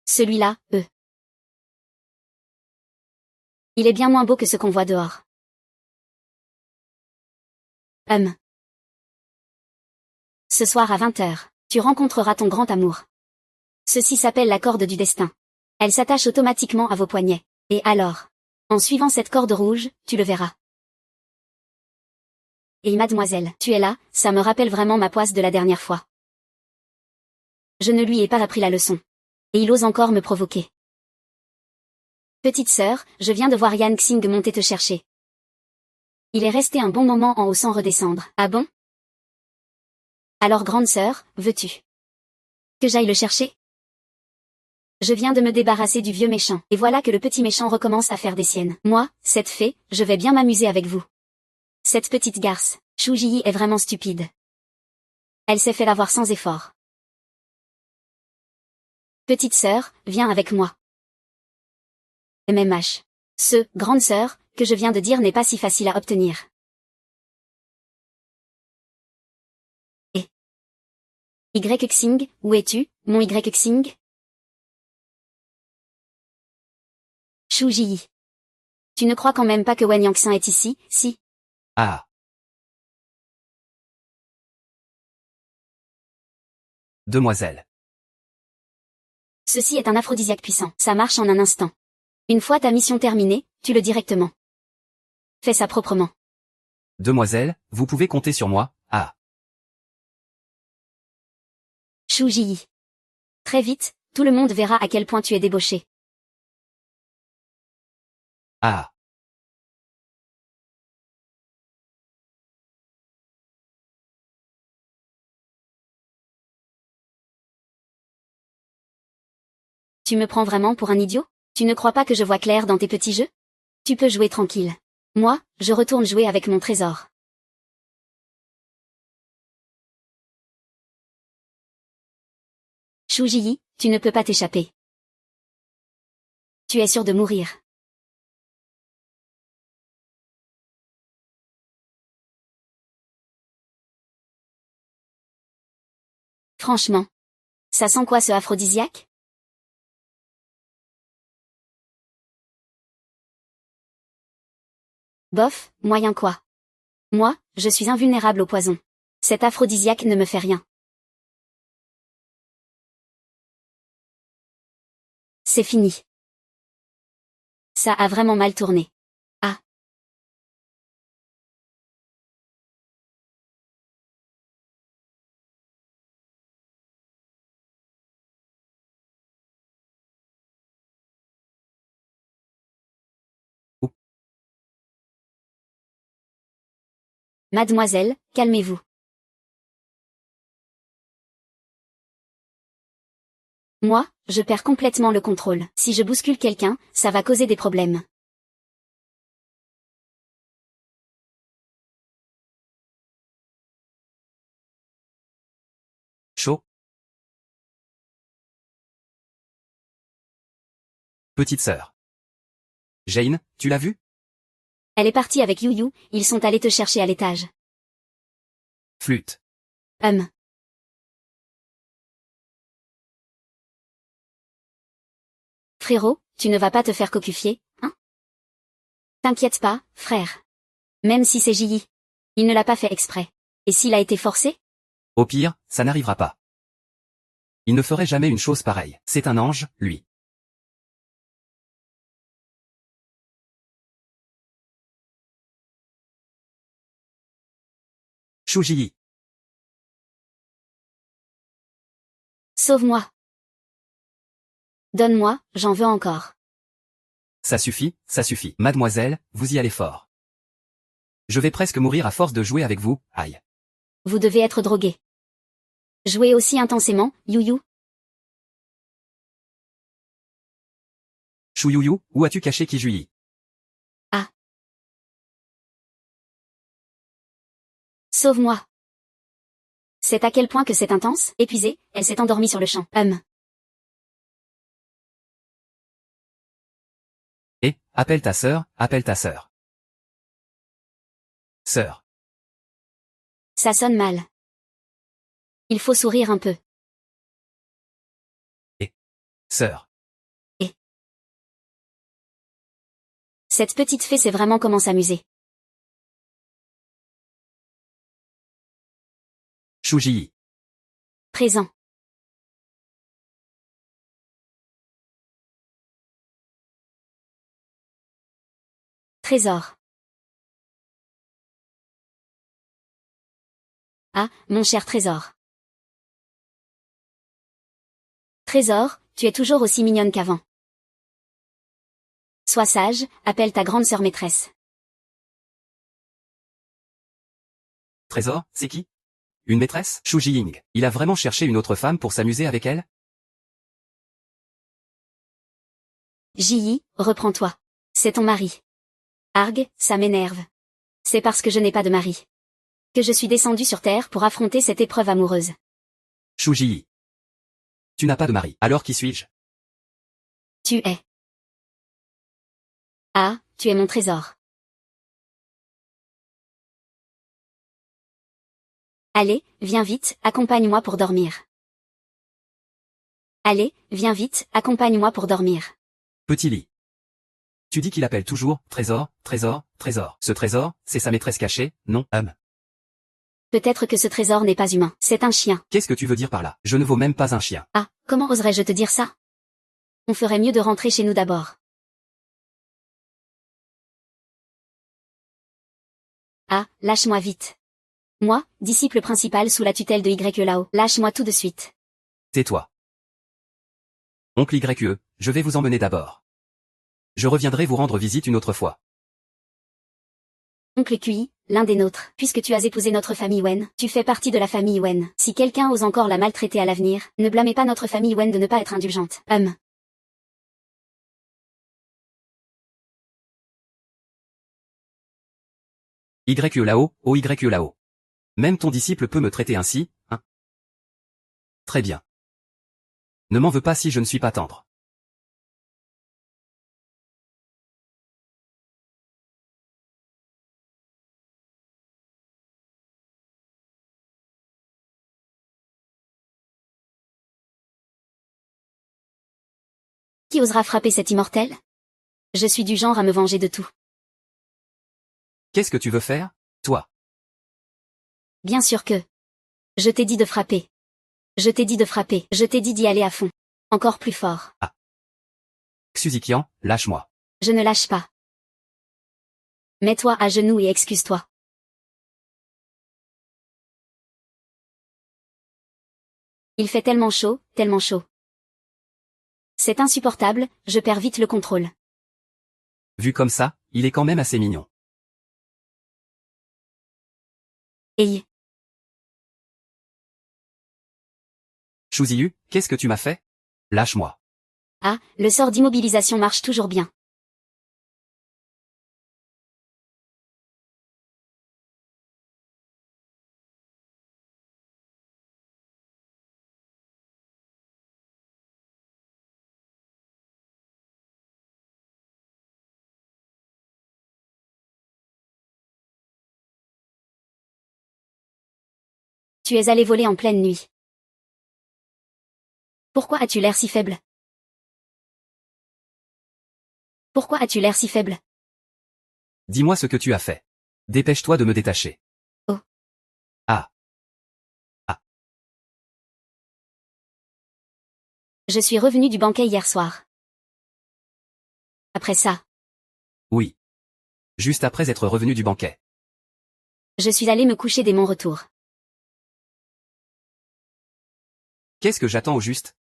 Celui-là, Il est bien moins beau que ce qu'on voit dehors. Ce soir à 20h, tu rencontreras ton grand amour. Ceci s'appelle la corde du destin. Elle s'attache automatiquement à vos poignets. Et alors? En suivant cette corde rouge, tu le verras. Et mademoiselle, tu es là, ça me rappelle vraiment ma poisse de la dernière fois. Je ne lui ai pas appris la leçon. Et il ose encore me provoquer. Petite sœur, je viens de voir Yan Xing monter te chercher. Il est resté un bon moment en haut sans redescendre. Ah bon? Alors grande sœur, veux-tu que j'aille le chercher? Je viens de me débarrasser du vieux méchant, et voilà que le petit méchant recommence à faire des siennes. Moi, cette fée, je vais bien m'amuser avec vous. Cette petite garce, Shuji est vraiment stupide. Elle s'est fait l'avoir sans effort. Petite sœur, viens avec moi. MMH. Ce, grande sœur, que je viens de dire n'est pas si facile à obtenir. Et Y Xing, où es-tu, mon Y Xing? Shuji. Tu ne crois quand même pas que Wen Yanxin est ici, si? Ah. Demoiselle. Ceci est un aphrodisiaque puissant, ça marche en un instant. Une fois ta mission terminée, tu le directement. Fais ça proprement. Demoiselle, vous pouvez compter sur moi, ah. Shuji. Très vite, tout le monde verra à quel point tu es débauché. Ah. Tu me prends vraiment pour un idiot? Tu ne crois pas que je vois clair dans tes petits jeux? Tu peux jouer tranquille. Moi, je retourne jouer avec mon trésor. Shuji, tu ne peux pas t'échapper. Tu es sûr de mourir. Franchement. Ça sent quoi ce aphrodisiaque? Bof, moyen quoi. Moi, je suis invulnérable au poison. Cet aphrodisiaque ne me fait rien. C'est fini. Ça a vraiment mal tourné. Ah. Mademoiselle, calmez-vous. Moi, je perds complètement le contrôle. Si je bouscule quelqu'un, ça va causer des problèmes. Chaud. Petite sœur. Jane, tu l'as vue? Elle est partie avec You-You, ils sont allés te chercher à l'étage. Flûte. Frérot, tu ne vas pas te faire cocufier, hein? T'inquiète pas, frère. Même si c'est J.I. Il ne l'a pas fait exprès. Et s'il a été forcé? Au pire, ça n'arrivera pas. Il ne ferait jamais une chose pareille. C'est un ange, lui. Chou-Ji-Yi. Sauve-moi. Donne-moi, j'en veux encore. Ça suffit, Mademoiselle, vous y allez fort. Je vais presque mourir à force de jouer avec vous, aïe. Vous devez être drogué. Jouez aussi intensément, You-You. Chou-You-You, où as-tu caché Ki-Ju-Yi? Ah. Sauve-moi. C'est à quel point que c'est intense? Épuisée, elle s'est endormie sur le champ. Et, appelle ta sœur, appelle ta sœur. Sœur. Ça sonne mal. Il faut sourire un peu. Sœur. Cette petite fée sait vraiment comment s'amuser. Chou-Ji-Yi. Présent. Trésor. Ah, mon cher Trésor. Trésor, tu es toujours aussi mignonne qu'avant. Sois sage, appelle ta grande sœur maîtresse. Trésor, c'est qui? Une maîtresse? Shu Jiying. Il a vraiment cherché une autre femme pour s'amuser avec elle? Ji-Yi, reprends-toi. C'est ton mari. Arg, ça m'énerve. C'est parce que je n'ai pas de mari que je suis descendue sur Terre pour affronter cette épreuve amoureuse. Shu Ji. Tu n'as pas de mari. Alors qui suis-je? Tu es. Ah, tu es mon trésor. Allez, viens vite, accompagne-moi pour dormir. Allez, viens vite, accompagne-moi pour dormir. Petit lit. Tu dis qu'il appelle toujours, trésor, trésor, trésor. Ce trésor, c'est sa maîtresse cachée, non, Peut-être que ce trésor n'est pas humain, c'est un chien. Qu'est-ce que tu veux dire par là? Je ne vaux même pas un chien. Ah, comment oserais-je te dire ça? On ferait mieux de rentrer chez nous d'abord. Ah, lâche-moi vite. Moi, disciple principal sous la tutelle de Y Lao, lâche-moi tout de suite. Tais-toi. Oncle YE, je vais vous emmener d'abord. Je reviendrai vous rendre visite une autre fois. Oncle QI, l'un des nôtres, puisque tu as épousé notre famille Wen, tu fais partie de la famille Wen. Si quelqu'un ose encore la maltraiter à l'avenir, ne blâmez pas notre famille Wen de ne pas être indulgente. YE là-haut, oh YE là-haut. Même ton disciple peut me traiter ainsi, hein? Très bien. Ne m'en veux pas si je ne suis pas tendre. Qui osera frapper cet immortel? Je suis du genre à me venger de tout. Qu'est-ce que tu veux faire, toi? Bien sûr que. Je t'ai dit de frapper. Je t'ai dit de frapper. Je t'ai dit d'y aller à fond. Encore plus fort. Ah. Xuzikian, lâche-moi. Je ne lâche pas. Mets-toi à genoux et excuse-toi. Il fait tellement chaud, tellement chaud. C'est insupportable, je perds vite le contrôle. Vu comme ça, il est quand même assez mignon. Et Shuziyu, qu'est-ce que tu m'as fait? Lâche-moi. ah, le sort d'immobilisation marche toujours bien. Tu es allé voler en pleine nuit. Pourquoi as-tu l'air si faible? Pourquoi as-tu l'air si faible? Dis-moi ce que tu as fait. Dépêche-toi de me détacher. Oh. Ah. Ah. Je suis revenu du banquet hier soir. Après ça, Oui. Juste après être revenu du banquet. je suis allé me coucher dès mon retour. Qu'est-ce que j'attends au juste?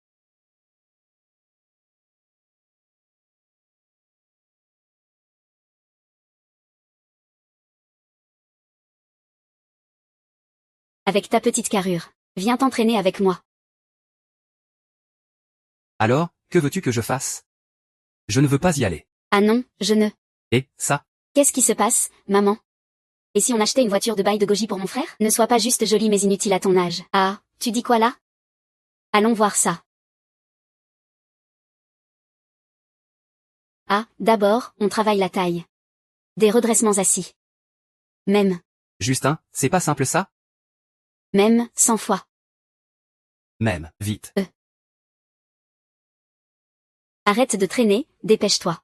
Avec ta petite carrure. Viens t'entraîner avec moi. Alors, que veux-tu que je fasse? Je ne veux pas y aller. Ah non, je ne. Et, ça? Qu'est-ce qui se passe, maman? Et si on achetait une voiture de bail de goji pour mon frère? Ne sois pas juste jolie mais inutile à ton âge. Ah, tu dis quoi là? Allons voir ça. Ah, d'abord, on travaille la taille. Des redressements assis. Même, Justin, c'est pas simple ça? même, 100 fois. Même, vite. Arrête de traîner, dépêche-toi.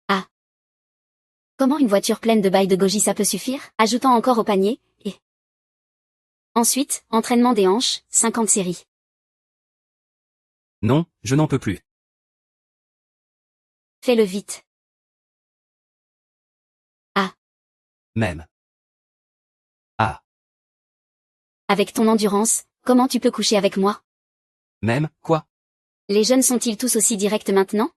Ah. Comment une voiture pleine de bail de goji ça peut suffire? Ajoutant encore au panier, et... Ensuite, entraînement des hanches, 50 séries. Non, je n'en peux plus. Fais-le vite. Même. Ah. Avec ton endurance, comment tu peux coucher avec moi? Même, quoi? Les jeunes sont-ils tous aussi directs maintenant?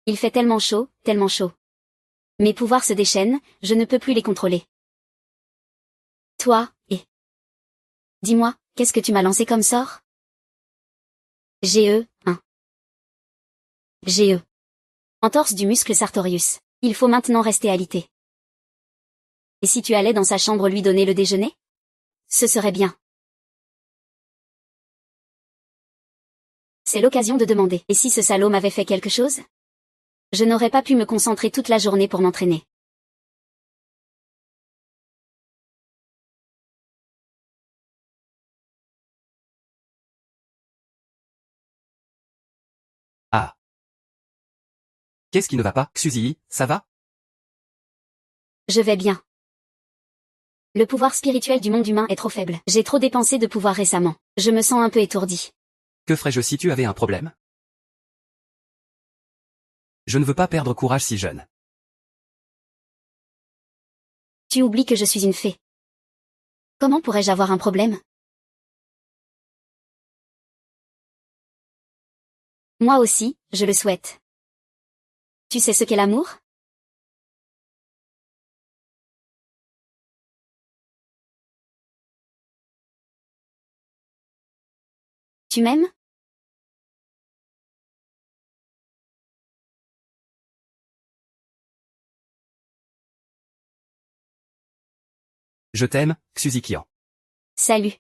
Il fait tellement chaud, tellement chaud. Mes pouvoirs se déchaînent, je ne peux plus les contrôler. Toi, et... Dis-moi, qu'est-ce que tu m'as lancé comme sort? GE, 1. GE. Entorse du muscle sartorius. Il faut maintenant rester alité. Et si tu allais dans sa chambre lui donner le déjeuner? Ce serait bien. C'est l'occasion de demander. Et si ce salaud m'avait fait quelque chose? Je n'aurais pas pu me concentrer toute la journée pour m'entraîner. Ah. Qu'est-ce qui ne va pas? Xuzi, ça va? Je vais bien. Le pouvoir spirituel du monde humain est trop faible. J'ai trop dépensé de pouvoir récemment. Je me sens un peu étourdi. Que ferais-je si tu avais un problème? Je ne veux pas perdre courage si jeune. Tu oublies que je suis une fée. Comment pourrais-je avoir un problème? Moi aussi, je le souhaite. Tu sais ce qu'est l'amour? Tu m'aimes? Je t'aime, Xuzikian. Salut.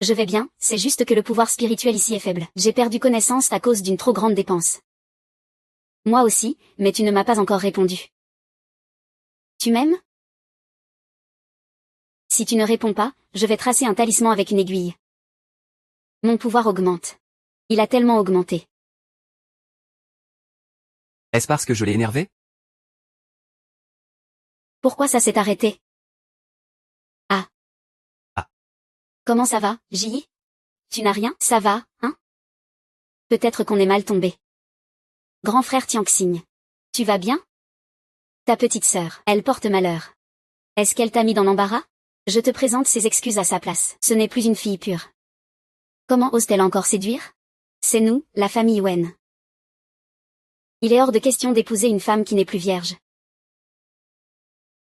Je vais bien, c'est juste que le pouvoir spirituel ici est faible. J'ai perdu connaissance à cause d'une trop grande dépense. Moi aussi, mais tu ne m'as pas encore répondu. Tu m'aimes? Si tu ne réponds pas, je vais tracer un talisman avec une aiguille. Mon pouvoir augmente. Il a tellement augmenté. Est-ce parce que je l'ai énervé? Pourquoi ça s'est arrêté? Ah. Ah. Comment ça va, J? Tu n'as rien, ça va, hein? Peut-être qu'on est mal tombé. Grand frère Tianxing. Tu vas bien? Ta petite sœur, elle porte malheur. Est-ce qu'elle t'a mis dans l'embarras? Je te présente ses excuses à sa place. Ce n'est plus une fille pure. Comment ose-t-elle encore séduire? C'est nous, la famille Wen. Il est hors de question d'épouser une femme qui n'est plus vierge.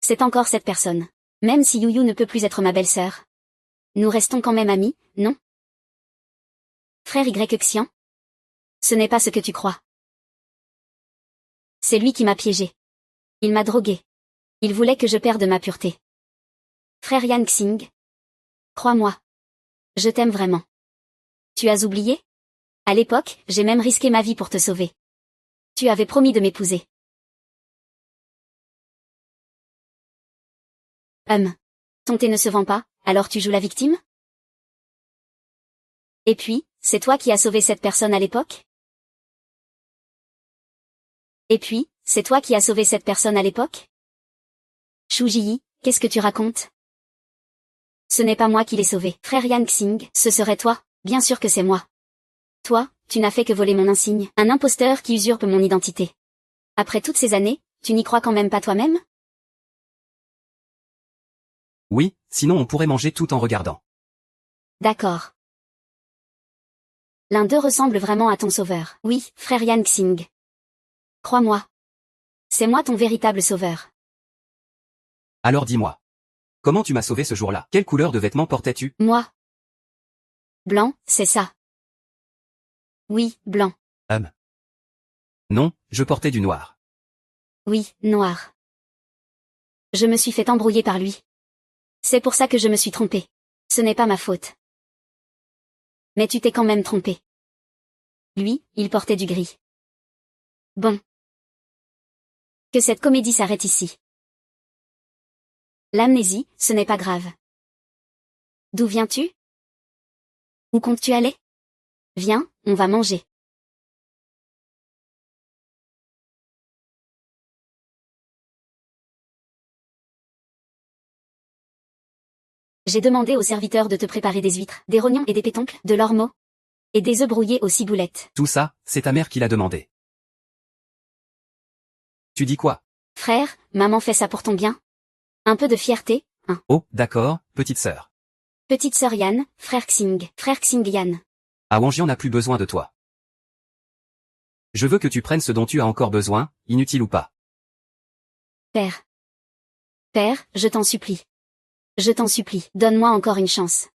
C'est encore cette personne. Même si Yu ne peut plus être ma belle-sœur. Nous restons quand même amis, non? Frère Y Xian? Ce n'est pas ce que tu crois. C'est lui qui m'a piégé. Il m'a drogué. Il voulait que je perde ma pureté. Frère Yan Xing. Crois-moi. Je t'aime vraiment. Tu as oublié? À l'époque, j'ai même risqué ma vie pour te sauver. Tu avais promis de m'épouser. Ton thé ne se vend pas, alors tu joues la victime? Et puis, c'est toi qui as sauvé cette personne à l'époque? Et puis, c'est toi qui as sauvé cette personne à l'époque? Shu Jiyi, qu'est-ce que tu racontes? Ce n'est pas moi qui l'ai sauvé. Frère Yan Xing, ce serait toi? Bien sûr que c'est moi. Toi, tu n'as fait que voler mon insigne. Un imposteur qui usurpe mon identité. Après toutes ces années, tu n'y crois quand même pas toi-même? Oui, sinon on pourrait manger tout en regardant. D'accord. L'un d'eux ressemble vraiment à ton sauveur. Oui, frère Yan Xing. Crois-moi. C'est moi ton véritable sauveur. Alors dis-moi. Comment tu m'as sauvé ce jour-là? Quelle couleur de vêtements portais-tu? Moi. Blanc, c'est ça. Oui, blanc. Non, je portais du noir. Oui, noir. Je me suis fait embrouiller par lui. C'est pour ça que je me suis trompée. Ce n'est pas ma faute. Mais tu t'es quand même trompé. Lui, il portait du gris. Bon. Que cette comédie s'arrête ici. L'amnésie, ce n'est pas grave. D'où viens-tu? Où comptes-tu aller? Viens, on va manger. J'ai demandé au serviteur de te préparer des huîtres, des rognons et des pétoncles, de l'ormeau. Et des œufs brouillés aux ciboulettes. Tout ça, c'est ta mère qui l'a demandé. Tu dis quoi? Frère, maman fait ça pour ton bien? Un peu de fierté, hein. Oh, d'accord, petite sœur. Petite sœur Yan, frère Xing Yan. Ah Wanjian n'a plus besoin de toi. Je veux que tu prennes ce dont tu as encore besoin, inutile ou pas. Père. Père, je t'en supplie. Je t'en supplie, donne-moi encore une chance.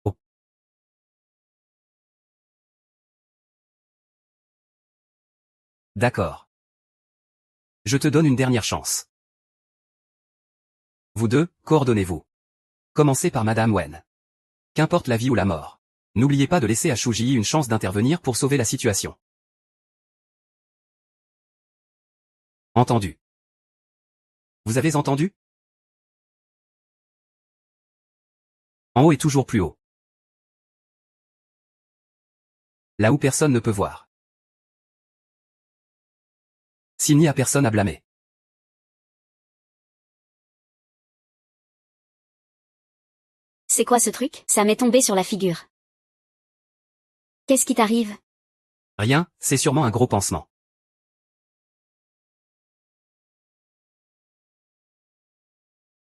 Oh. D'accord. Je te donne une dernière chance. Vous deux, coordonnez-vous. Commencez par Madame Wen. Qu'importe la vie ou la mort. N'oubliez pas de laisser à Shu Jiyi une chance d'intervenir pour sauver la situation. Entendu. Vous avez entendu? En haut et toujours plus haut. Là où personne ne peut voir. S'il n'y a personne à blâmer. C'est quoi ce truc? Ça m'est tombé sur la figure. Qu'est-ce qui t'arrive? Rien, c'est sûrement un gros pansement.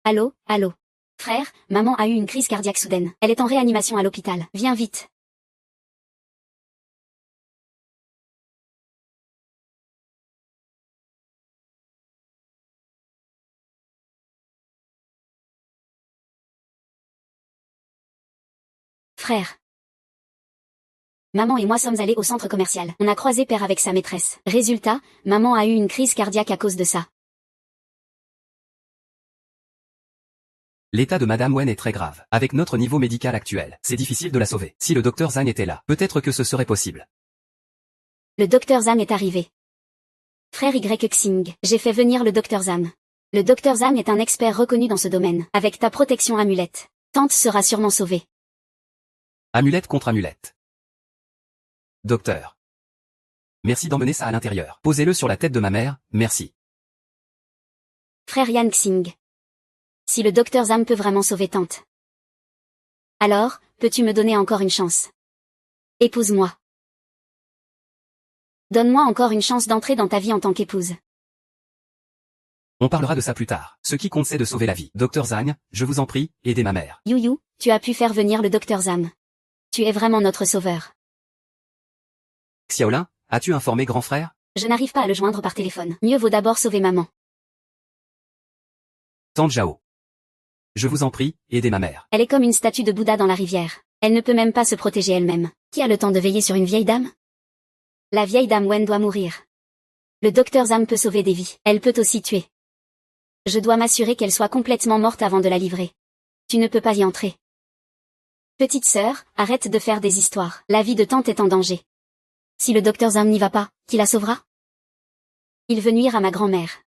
Allô, allô. Frère, maman a eu une crise cardiaque soudaine. Elle est en réanimation à l'hôpital. Viens vite. Frère. Maman et moi sommes allés au centre commercial. On a croisé père avec sa maîtresse. Résultat, maman a eu une crise cardiaque à cause de ça. L'état de Madame Wen est très grave. Avec notre niveau médical actuel, c'est difficile de la sauver. Si le docteur Zhang était là, peut-être que ce serait possible. Le docteur Zhang est arrivé. Frère Y Xing, j'ai fait venir le docteur Zhang. Le docteur Zhang est un expert reconnu dans ce domaine. Avec ta protection amulette, Tante sera sûrement sauvée. Amulette contre amulette. Docteur. Merci d'emmener ça à l'intérieur. Posez-le sur la tête de ma mère, merci. Frère Yang Xing. Si le docteur Zam peut vraiment sauver tante. Alors, peux-tu me donner encore une chance? Épouse-moi. Donne-moi encore une chance d'entrer dans ta vie en tant qu'épouse. On parlera de ça plus tard. Ce qui compte c'est de sauver la vie. Docteur Zhang, je vous en prie, aidez ma mère. Yu, tu as pu faire venir le docteur Zam. Tu es vraiment notre sauveur. Xiaolin, as-tu informé grand frère? Je n'arrive pas à le joindre par téléphone. Mieux vaut d'abord sauver maman. Tante Zhao. Je vous en prie, aidez ma mère. Elle est comme une statue de Bouddha dans la rivière. Elle ne peut même pas se protéger elle-même. Qui a le temps de veiller sur une vieille dame? La vieille dame Wen doit mourir. Le docteur Zam peut sauver des vies. Elle peut aussi tuer. Je dois m'assurer qu'elle soit complètement morte avant de la livrer. Tu ne peux pas y entrer. Petite sœur, arrête de faire des histoires. La vie de tante est en danger. Si le docteur Zam n'y va pas, qui la sauvera? Il veut nuire à ma grand-mère.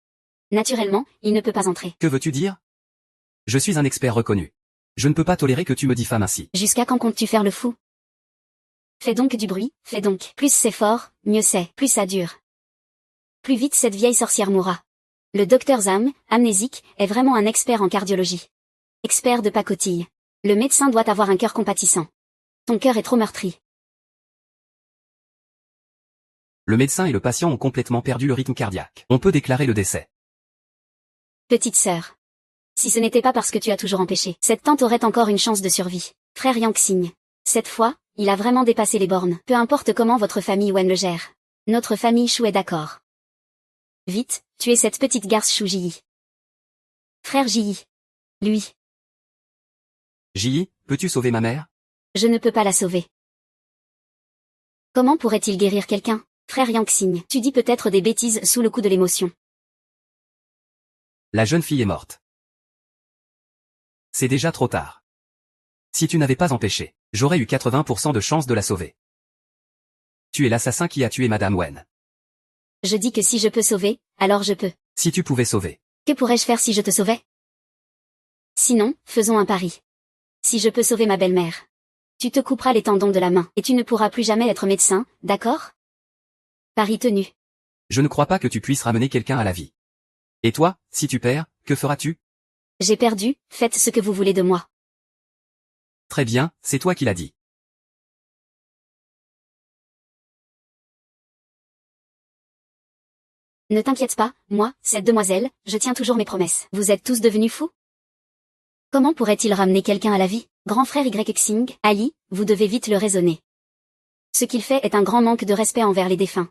Naturellement, il ne peut pas entrer. Que veux-tu dire? Je suis un expert reconnu. Je ne peux pas tolérer que tu me diffames ainsi. Jusqu'à quand comptes-tu faire le fou? Fais donc du bruit, fais donc. Plus c'est fort, mieux c'est. Plus ça dure. Plus vite cette vieille sorcière mourra. Le docteur Zam, amnésique, est vraiment un expert en cardiologie. Expert de pacotille. Le médecin doit avoir un cœur compatissant. Ton cœur est trop meurtri. Le médecin et le patient ont complètement perdu le rythme cardiaque. On peut déclarer le décès. Petite sœur. Si ce n'était pas parce que tu as toujours empêché, cette tante aurait encore une chance de survie. Frère Yang Xing. Cette fois, il a vraiment dépassé les bornes. Peu importe comment votre famille Wen le gère. Notre famille Chou est d'accord. Vite, tuez cette petite garce Chou Ji. Frère Ji. Lui. Ji, peux-tu sauver ma mère? Je ne peux pas la sauver. Comment pourrait-il guérir quelqu'un? Frère Yang Xing, tu dis peut-être des bêtises sous le coup de l'émotion. La jeune fille est morte. C'est déjà trop tard. Si tu n'avais pas empêché, j'aurais eu 80% de chance de la sauver. Tu es l'assassin qui a tué Madame Wen. Je dis que si je peux sauver, alors je peux. Si tu pouvais sauver. Que pourrais-je faire si je te sauvais? Sinon, faisons un pari. Si je peux sauver ma belle-mère, tu te couperas les tendons de la main et tu ne pourras plus jamais être médecin, d'accord? Pari tenu. Je ne crois pas que tu puisses ramener quelqu'un à la vie. Et toi, si tu perds, que feras-tu? J'ai perdu, faites ce que vous voulez de moi. Très bien, c'est toi qui l'as dit. Ne t'inquiète pas, moi, cette demoiselle, je tiens toujours mes promesses. Vous êtes tous devenus fous? Comment pourrait-il ramener quelqu'un à la vie? Grand frère Y Xing, Ali, vous devez vite le raisonner. Ce qu'il fait est un grand manque de respect envers les défunts.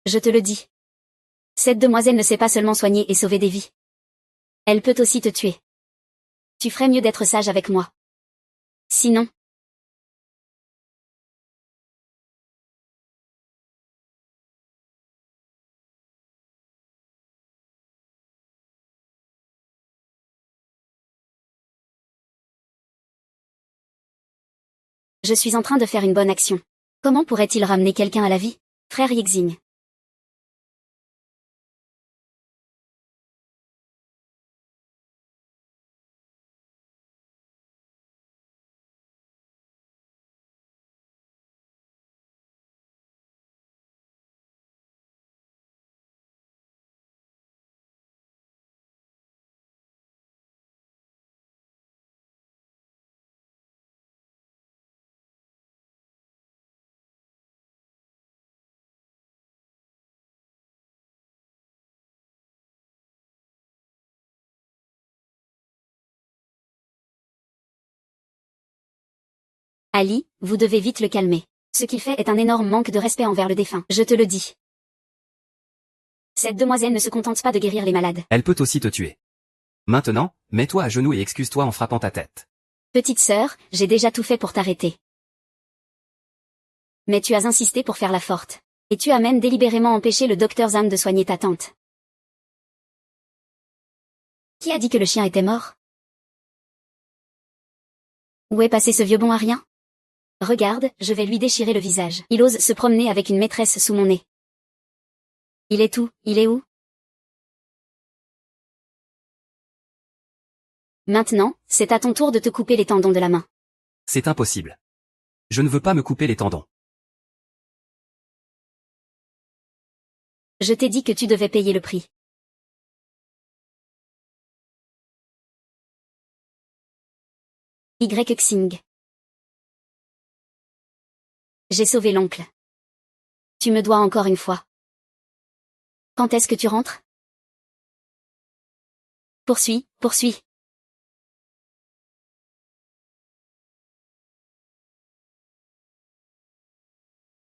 Je te le dis. Cette demoiselle ne sait pas seulement soigner et sauver des vies. Elle peut aussi te tuer. Tu ferais mieux d'être sage avec moi. Sinon... Je suis en train de faire une bonne action. Comment pourrait-il ramener quelqu'un à la vie? Frère Yixing. Ali, vous devez vite le calmer. Ce qu'il fait est un énorme manque de respect envers le défunt. Je te le dis. Cette demoiselle ne se contente pas de guérir les malades. Elle peut aussi te tuer. Maintenant, mets-toi à genoux et excuse-toi en frappant ta tête. Petite sœur, j'ai déjà tout fait pour t'arrêter. Mais tu as insisté pour faire la forte. Et tu as même délibérément empêché le docteur Zhang de soigner ta tante. Qui a dit que le chien était mort? Où est passé ce vieux bon à rien? Regarde, je vais lui déchirer le visage. Il ose se promener avec une maîtresse sous mon nez. Il est où? Il est où? Maintenant, c'est à ton tour de te couper les tendons de la main. C'est impossible. Je ne veux pas me couper les tendons. Je t'ai dit que tu devais payer le prix. Y. Xing. J'ai sauvé l'oncle. Tu me dois encore une fois. Quand est-ce que tu rentres? Poursuis.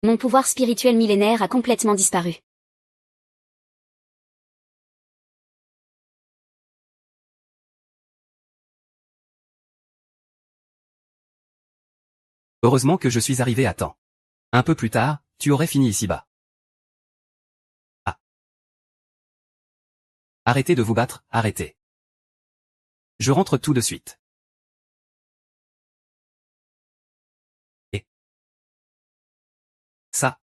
Mon pouvoir spirituel millénaire a complètement disparu. Heureusement que je suis arrivé à temps. Un peu plus tard, tu aurais fini ici-bas. Ah. Arrêtez de vous battre, arrêtez. Je rentre tout de suite. Et ça.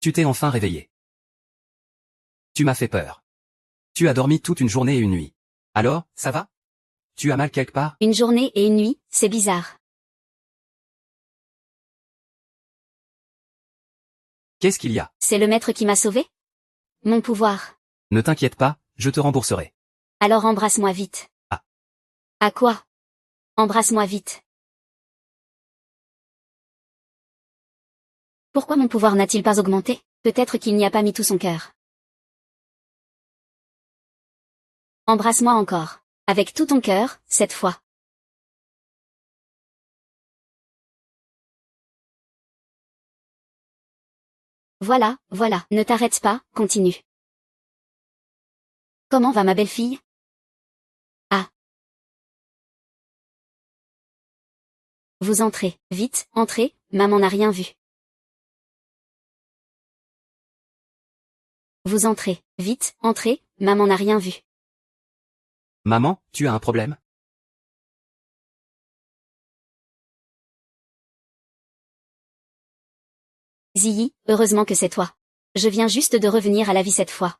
Tu t'es enfin réveillé. Tu m'as fait peur. Tu as dormi toute une journée et une nuit. Alors, ça va? Tu as mal quelque part? Une journée et une nuit, c'est bizarre. Qu'est-ce qu'il y a? C'est le maître qui m'a sauvé? Mon pouvoir. Ne t'inquiète pas, je te rembourserai. Alors embrasse-moi vite. Ah. À quoi? Embrasse-moi vite. Pourquoi mon pouvoir n'a-t-il pas augmenté? Peut-être qu'il n'y a pas mis tout son cœur. Embrasse-moi encore. Avec tout ton cœur, cette fois. Voilà, ne t'arrête pas, continue. Comment va ma belle-fille? Ah. Vous entrez, vite, entrez, maman n'a rien vu. Vous entrez, vite, entrez, maman n'a rien vu. Maman, tu as un problème? Ziyi, heureusement que c'est toi. Je viens juste de revenir à la vie cette fois.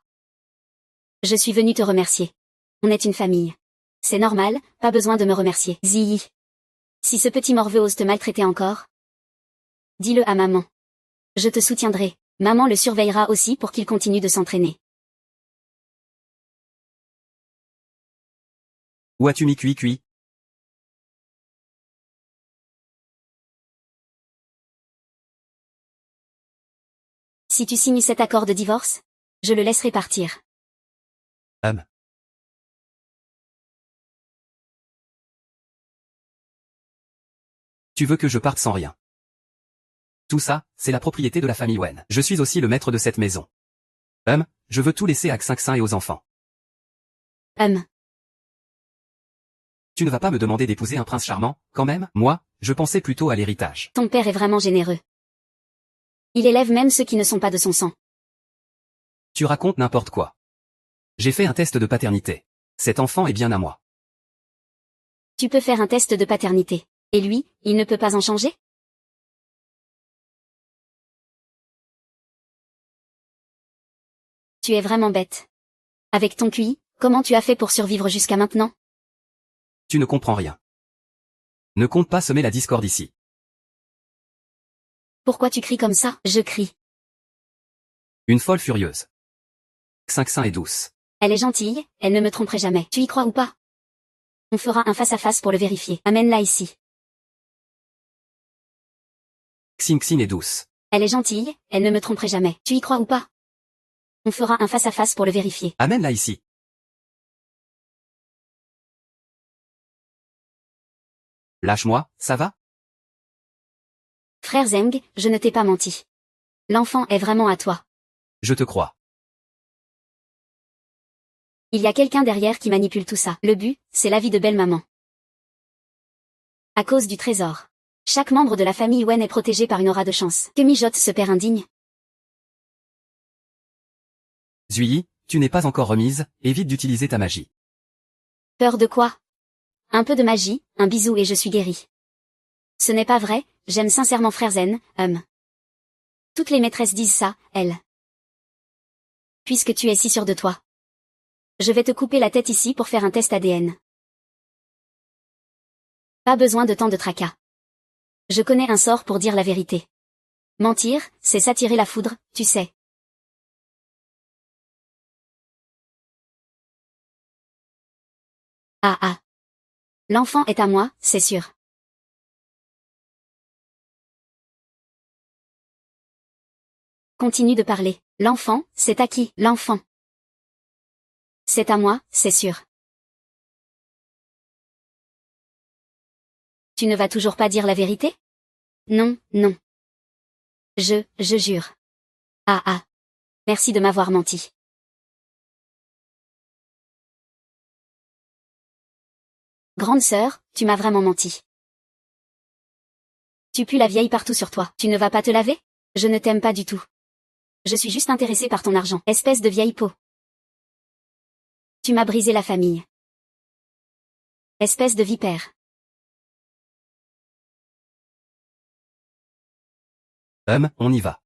Je suis venue te remercier. On est une famille. C'est normal, pas besoin de me remercier. Ziyi. Si ce petit morveux ose te maltraiter encore, dis-le à maman. Je te soutiendrai. Maman le surveillera aussi pour qu'il continue de s'entraîner. Où as-tu mis Cui? Si tu signes cet accord de divorce, je le laisserai partir. Tu veux que je parte sans rien? Tout ça, c'est la propriété de la famille Wen. Je suis aussi le maître de cette maison. Je veux tout laisser à Xingxin et aux enfants. Tu ne vas pas me demander d'épouser un prince charmant, quand même? Moi, je pensais plutôt à l'héritage. Ton père est vraiment généreux. Il élève même ceux qui ne sont pas de son sang. Tu racontes n'importe quoi. J'ai fait un test de paternité. Cet enfant est bien à moi. Tu peux faire un test de paternité. Et lui, il ne peut pas en changer? Tu es vraiment bête. Avec ton QI, comment tu as fait pour survivre jusqu'à maintenant? Tu ne comprends rien. Ne compte pas semer la discorde ici. Pourquoi tu cries comme ça? Je crie. Une folle furieuse. Xingxin est douce. Elle est gentille, elle ne me tromperait jamais. Tu y crois ou pas? On fera un face-à-face pour le vérifier. Amène-la ici. Xingxin est douce. Elle est gentille, elle ne me tromperait jamais. Tu y crois ou pas? On fera un face-à-face pour le vérifier. Amène-la ici. Lâche-moi, ça va? Frère Zeng, je ne t'ai pas menti. L'enfant est vraiment à toi. Je te crois. Il y a quelqu'un derrière qui manipule tout ça. Le but, c'est la vie de belle-maman. À cause du trésor. Chaque membre de la famille Wen est protégé par une aura de chance. Que mijote ce père indigne? Zuyi, tu n'es pas encore remise, évite d'utiliser ta magie. Peur de quoi? Un peu de magie, un bisou et je suis guérie. Ce n'est pas vrai, j'aime sincèrement frère Zen, Toutes les maîtresses disent ça, elles. Puisque tu es si sûre de toi. Je vais te couper la tête ici pour faire un test ADN. Pas besoin de tant de tracas. Je connais un sort pour dire la vérité. Mentir, c'est s'attirer la foudre, tu sais. Ah ah. L'enfant est à moi, c'est sûr. Continue de parler. L'enfant, c'est à qui? L'enfant. C'est à moi, c'est sûr. Tu ne vas toujours pas dire la vérité? Non, non. Je jure. Ah ah. Merci de m'avoir menti. Grande sœur, tu m'as vraiment menti. Tu pues la vieille partout sur toi. Tu ne vas pas te laver? Je ne t'aime pas du tout. Je suis juste intéressée par ton argent, espèce de vieille peau. Tu m'as brisé la famille. Espèce de vipère. On y va.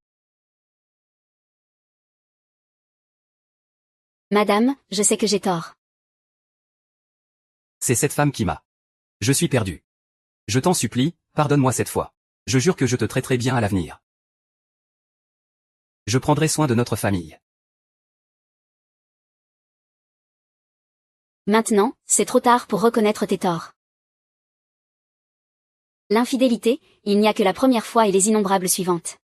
Madame, je sais que j'ai tort. C'est cette femme qui m'a. Je suis perdu. Je t'en supplie, pardonne-moi cette fois. Je jure que je te traiterai bien à l'avenir. Je prendrai soin de notre famille. Maintenant, c'est trop tard pour reconnaître tes torts. L'infidélité, il n'y a que la première fois et les innombrables suivantes.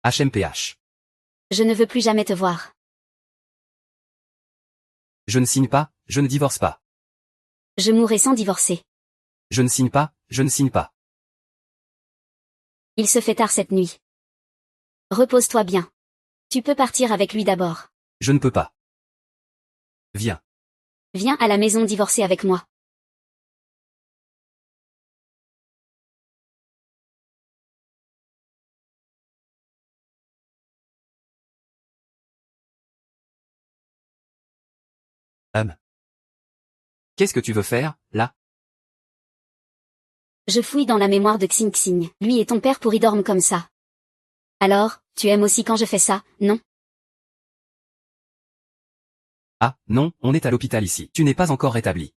HMPH. Je ne veux plus jamais te voir. Je ne signe pas, je ne divorce pas. Je mourrai sans divorcer. Je ne signe pas, je ne signe pas. Il se fait tard cette nuit. Repose-toi bien. Tu peux partir avec lui d'abord. Je ne peux pas. Viens. Viens à la maison divorcer avec moi. Qu'est-ce que tu veux faire, là? Je fouille dans la mémoire de Xing Xing. Lui et ton père pourri dorment comme ça. Alors, tu aimes aussi quand je fais ça, non? Ah, non, on est à l'hôpital ici. Tu n'es pas encore rétabli.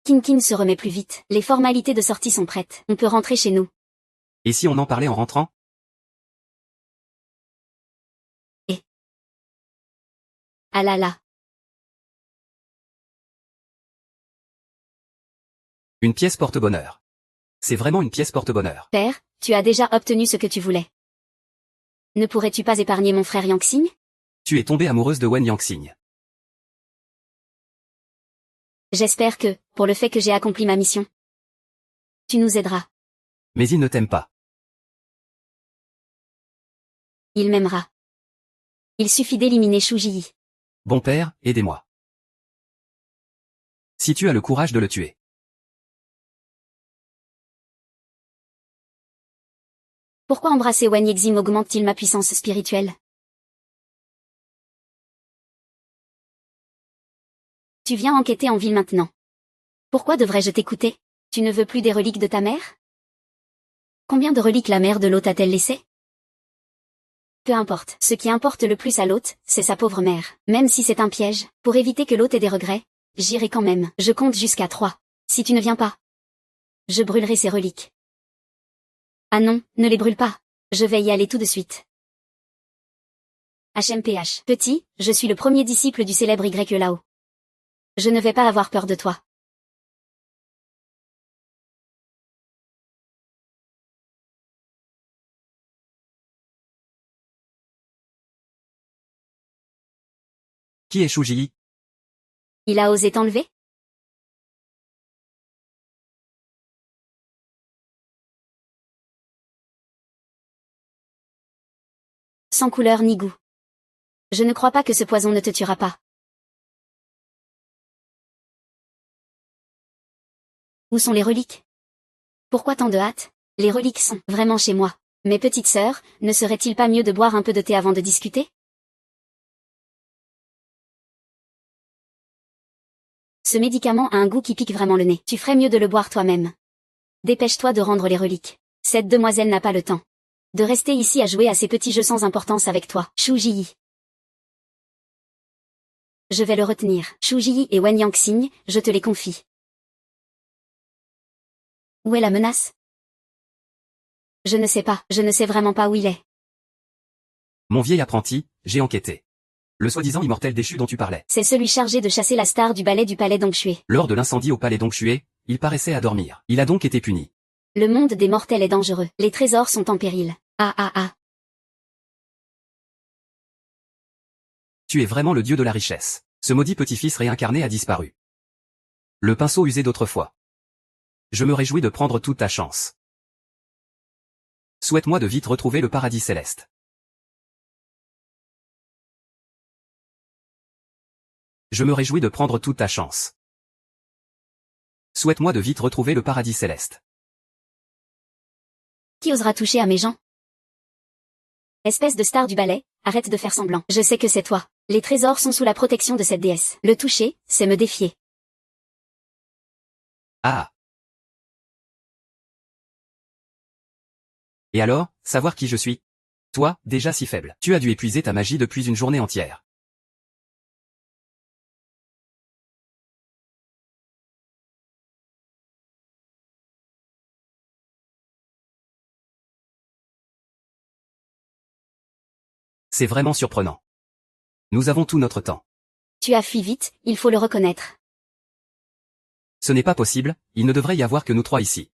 King King se remet plus vite. Les formalités de sortie sont prêtes. On peut rentrer chez nous. Et si on en parlait en rentrant? Ah là là. Une pièce porte-bonheur. C'est vraiment une pièce porte-bonheur. Père, tu as déjà obtenu ce que tu voulais. Ne pourrais-tu pas épargner mon frère Yangxing? Tu es tombée amoureuse de Wen Yangxing. J'espère que, pour le fait que j'ai accompli ma mission, tu nous aideras. Mais il ne t'aime pas. Il m'aimera. Il suffit d'éliminer Shu Ji. Bon père, aidez-moi. Si tu as le courage de le tuer. Pourquoi embrasser Wen Yexim augmente-t-il ma puissance spirituelle? Tu viens enquêter en ville maintenant. Pourquoi devrais-je t'écouter? Tu ne veux plus des reliques de ta mère? Combien de reliques la mère de l'hôte a-t-elle laissé? Peu importe. Ce qui importe le plus à l'hôte, c'est sa pauvre mère. Même si c'est un piège, pour éviter que l'hôte ait des regrets, j'irai quand même. Je compte jusqu'à 3. Si tu ne viens pas, je brûlerai ces reliques. Ah non, ne les brûle pas. Je vais y aller tout de suite. HMPH. Petit, je suis le premier disciple du célèbre Y Lao. Je ne vais pas avoir peur de toi. Qui est Shu Ji? Il a osé t'enlever? Sans couleur ni goût. Je ne crois pas que ce poison ne te tuera pas. Où sont les reliques? Pourquoi tant de hâte? Les reliques sont vraiment chez moi. Mes petites sœurs, ne serait-il pas mieux de boire un peu de thé avant de discuter? Ce médicament a un goût qui pique vraiment le nez. Tu ferais mieux de le boire toi-même. Dépêche-toi de rendre les reliques. Cette demoiselle n'a pas le temps de rester ici à jouer à ces petits jeux sans importance avec toi. Shu Ji. Je vais le retenir. Shu Ji et Wen Yangxing, je te les confie. Où est la menace? Je ne sais pas, je ne sais vraiment pas où il est. Mon vieil apprenti, j'ai enquêté. Le soi-disant immortel déchu dont tu parlais. C'est celui chargé de chasser la star du ballet du palais Dongxue. Lors de l'incendie au palais Dongxue, il paraissait à dormir. Il a donc été puni. Le monde des mortels est dangereux. Les trésors sont en péril. Ah ah ah. Tu es vraiment le dieu de la richesse. Ce maudit petit-fils réincarné a disparu. Le pinceau usé d'autrefois. Je me réjouis de prendre toute ta chance. Souhaite-moi de vite retrouver le paradis céleste. Je me réjouis de prendre toute ta chance. Souhaite-moi de vite retrouver le paradis céleste. Qui osera toucher à mes gens? Espèce de star du ballet, arrête de faire semblant. Je sais que c'est toi. Les trésors sont sous la protection de cette déesse. Le toucher, c'est me défier. Ah. Et alors, savoir qui je suis? Toi, déjà si faible. Tu as dû épuiser ta magie depuis une journée entière. C'est vraiment surprenant. Nous avons tout notre temps. Tu as fui vite, il faut le reconnaître. Ce n'est pas possible, il ne devrait y avoir que nous trois ici.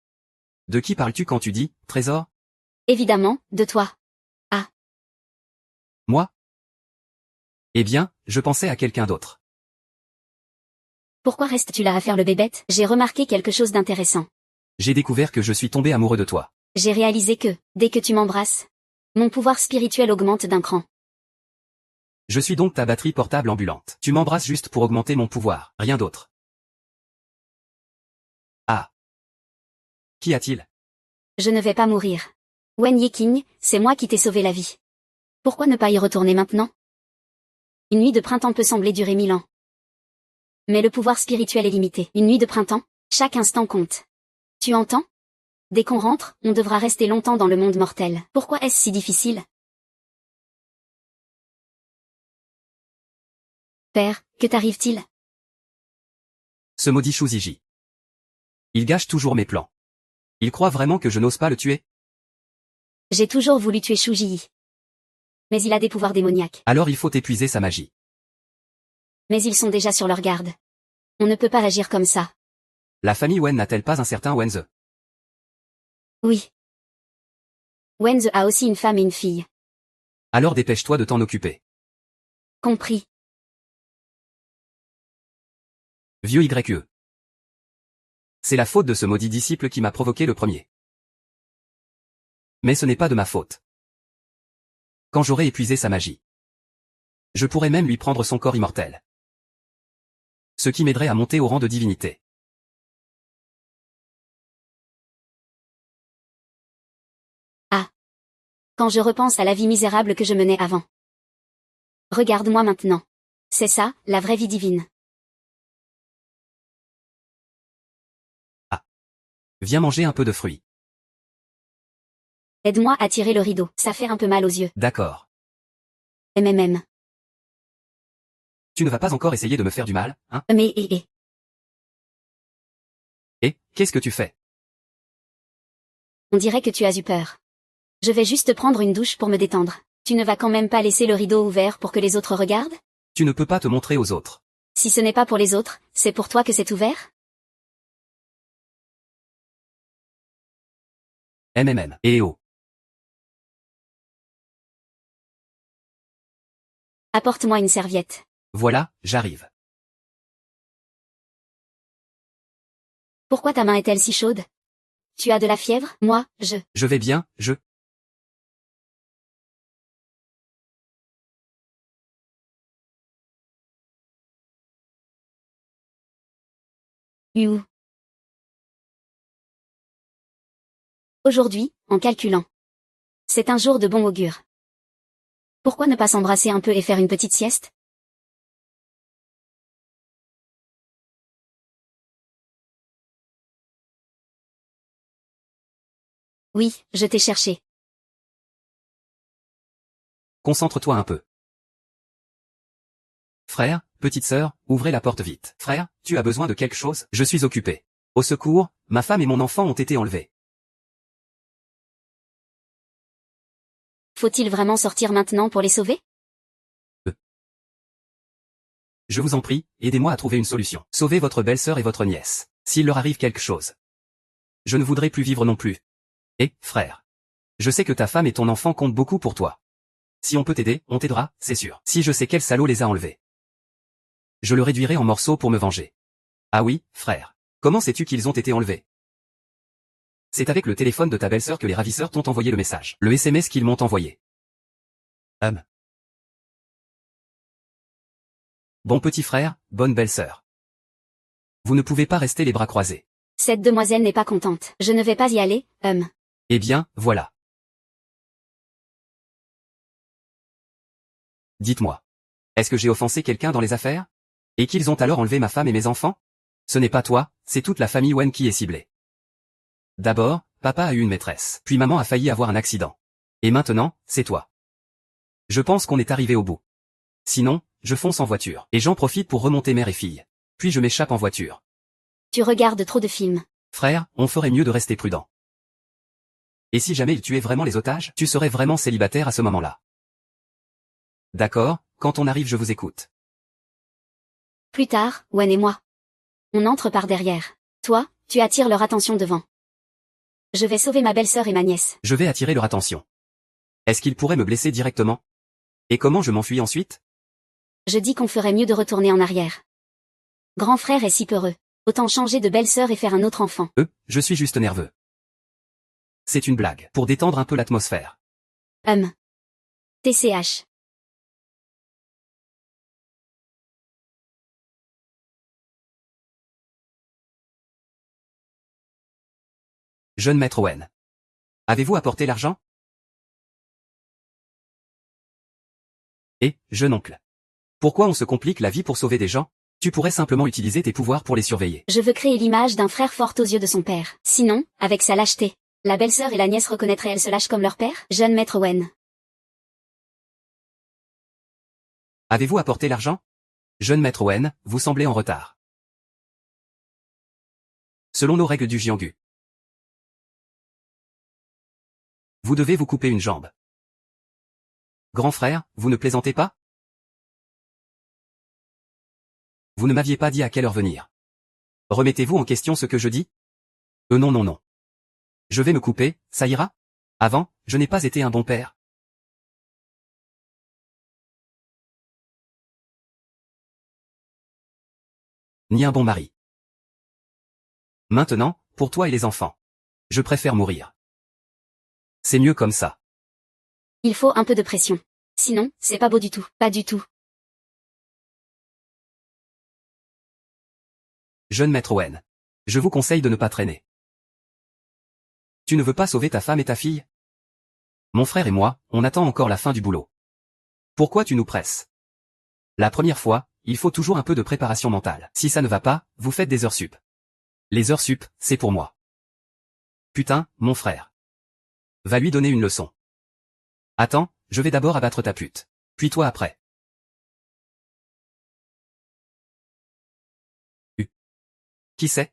De qui parles-tu quand tu dis, trésor? Évidemment, de toi. Moi? Eh bien, je pensais à quelqu'un d'autre. Pourquoi restes-tu là à faire le bébête? J'ai remarqué quelque chose d'intéressant. J'ai découvert que je suis tombé amoureux de toi. J'ai réalisé que, dès que tu m'embrasses, mon pouvoir spirituel augmente d'un cran. Je suis donc ta batterie portable ambulante. Tu m'embrasses juste pour augmenter mon pouvoir, rien d'autre. Ah. Qu'y a-t-il? Je ne vais pas mourir. Wen Yeqing, c'est moi qui t'ai sauvé la vie. Pourquoi ne pas y retourner maintenant? Une nuit de printemps peut sembler durer 1000 ans. Mais le pouvoir spirituel est limité. Une nuit de printemps, chaque instant compte. Tu entends? Dès qu'on rentre, on devra rester longtemps dans le monde mortel. Pourquoi est-ce si difficile? Père, que t'arrive-t-il? Ce maudit Shuziji. Il gâche toujours mes plans. Il croit vraiment que je n'ose pas le tuer? J'ai toujours voulu tuer Shu Ji. Mais il a des pouvoirs démoniaques. Alors il faut épuiser sa magie. Mais ils sont déjà sur leur garde. On ne peut pas agir comme ça. La famille Wen n'a-t-elle pas un certain Wenze? Oui. Wenze a aussi une femme et une fille. Alors dépêche-toi de t'en occuper. Compris. Vieux YE. C'est la faute de ce maudit disciple qui m'a provoqué le premier. Mais ce n'est pas de ma faute. Quand j'aurai épuisé sa magie, je pourrais même lui prendre son corps immortel. Ce qui m'aiderait à monter au rang de divinité. Ah. Quand je repense à la vie misérable que je menais avant. Regarde-moi maintenant. C'est ça, la vraie vie divine. Ah. Viens manger un peu de fruits. Aide-moi à tirer le rideau, ça fait un peu mal aux yeux. D'accord. MMM. Tu ne vas pas encore essayer de me faire du mal, hein? Mais Et, qu'est-ce que tu fais? On dirait que tu as eu peur. Je vais juste prendre une douche pour me détendre. Tu ne vas quand même pas laisser le rideau ouvert pour que les autres regardent? Tu ne peux pas te montrer aux autres. Si ce n'est pas pour les autres, c'est pour toi que c'est ouvert? MMM. Et oh. Apporte-moi une serviette. Voilà, j'arrive. Pourquoi ta main est-elle si chaude? Tu as de la fièvre? Moi, Je vais bien, Où? Aujourd'hui, en calculant. C'est un jour de bon augure. Pourquoi ne pas s'embrasser un peu et faire une petite sieste? Oui, je t'ai cherché. Concentre-toi un peu. Frère, petite sœur, ouvrez la porte vite. Frère, tu as besoin de quelque chose? Je suis occupé. Au secours, ma femme et mon enfant ont été enlevés. Faut-il vraiment sortir maintenant pour les sauver? Je vous en prie, aidez-moi à trouver une solution. Sauvez votre belle-sœur et votre nièce. S'il leur arrive quelque chose. Je ne voudrais plus vivre non plus. Et, frère. Je sais que ta femme et ton enfant comptent beaucoup pour toi. Si on peut t'aider, on t'aidera, c'est sûr. Si je sais quel salaud les a enlevés. Je le réduirai en morceaux pour me venger. Ah oui, frère. Comment sais-tu qu'ils ont été enlevés? C'est avec le téléphone de ta belle-sœur que les ravisseurs t'ont envoyé le message. Le SMS qu'ils m'ont envoyé. Bon petit frère, bonne belle-sœur. Vous ne pouvez pas rester les bras croisés. Cette demoiselle n'est pas contente. Je ne vais pas y aller, Eh bien, voilà. Dites-moi. Est-ce que j'ai offensé quelqu'un dans les affaires? Et qu'ils ont alors enlevé ma femme et mes enfants? Ce n'est pas toi, c'est toute la famille Wen qui est ciblée. D'abord, papa a eu une maîtresse. Puis maman a failli avoir un accident. Et maintenant, c'est toi. Je pense qu'on est arrivé au bout. Sinon, je fonce en voiture. Et j'en profite pour remonter mère et fille. Puis je m'échappe en voiture. Tu regardes trop de films. Frère, on ferait mieux de rester prudent. Et si jamais ils tuaient vraiment les otages, tu serais vraiment célibataire à ce moment-là. D'accord, quand on arrive je vous écoute. Plus tard, Wen et moi. On entre par derrière. Toi, tu attires leur attention devant. Je vais sauver ma belle-sœur et ma nièce. Je vais attirer leur attention. Est-ce qu'ils pourraient me blesser directement? Et comment je m'enfuis ensuite? Je dis qu'on ferait mieux de retourner en arrière. Grand frère est si peureux. Autant changer de belle-sœur et faire un autre enfant. Je suis juste nerveux. C'est une blague, pour détendre un peu l'atmosphère. TCH. Jeune maître Owen. Avez-vous apporté l'argent? Et, jeune oncle. Pourquoi on se complique la vie pour sauver des gens? Tu pourrais simplement utiliser tes pouvoirs pour les surveiller. Je veux créer l'image d'un frère fort aux yeux de son père. Sinon, avec sa lâcheté, la belle-sœur et la nièce reconnaîtraient elle se lâche comme leur père? Jeune maître Owen. Avez-vous apporté l'argent? Jeune maître Owen, vous semblez en retard. Selon nos règles du Jianghu. Vous devez vous couper une jambe. Grand frère, vous ne plaisantez pas? Vous ne m'aviez pas dit à quelle heure venir. Remettez-vous en question ce que je dis? Non non non. Je vais me couper, ça ira? Avant, je n'ai pas été un bon père. Ni un bon mari. Maintenant, pour toi et les enfants. Je préfère mourir. C'est mieux comme ça. Il faut un peu de pression. Sinon, c'est pas beau du tout. Pas du tout. Jeune maître Owen. Je vous conseille de ne pas traîner. Tu ne veux pas sauver ta femme et ta fille? Mon frère et moi, on attend encore la fin du boulot. Pourquoi tu nous presses? La première fois, il faut toujours un peu de préparation mentale. Si ça ne va pas, vous faites des heures sup. Les heures sup, c'est pour moi. Putain, mon frère. Va lui donner une leçon. Attends, je vais d'abord abattre ta pute. Puis toi après. Qui c'est?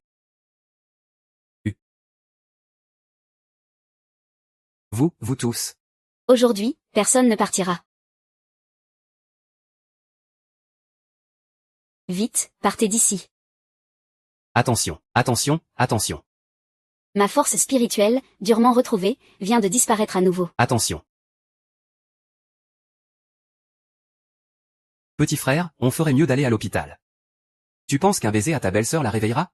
Vous tous. Aujourd'hui, personne ne partira. Vite, partez d'ici. Attention, attention, attention. Ma force spirituelle, durement retrouvée, vient de disparaître à nouveau. Attention. Petit frère, on ferait mieux d'aller à l'hôpital. Tu penses qu'un baiser à ta belle-sœur la réveillera?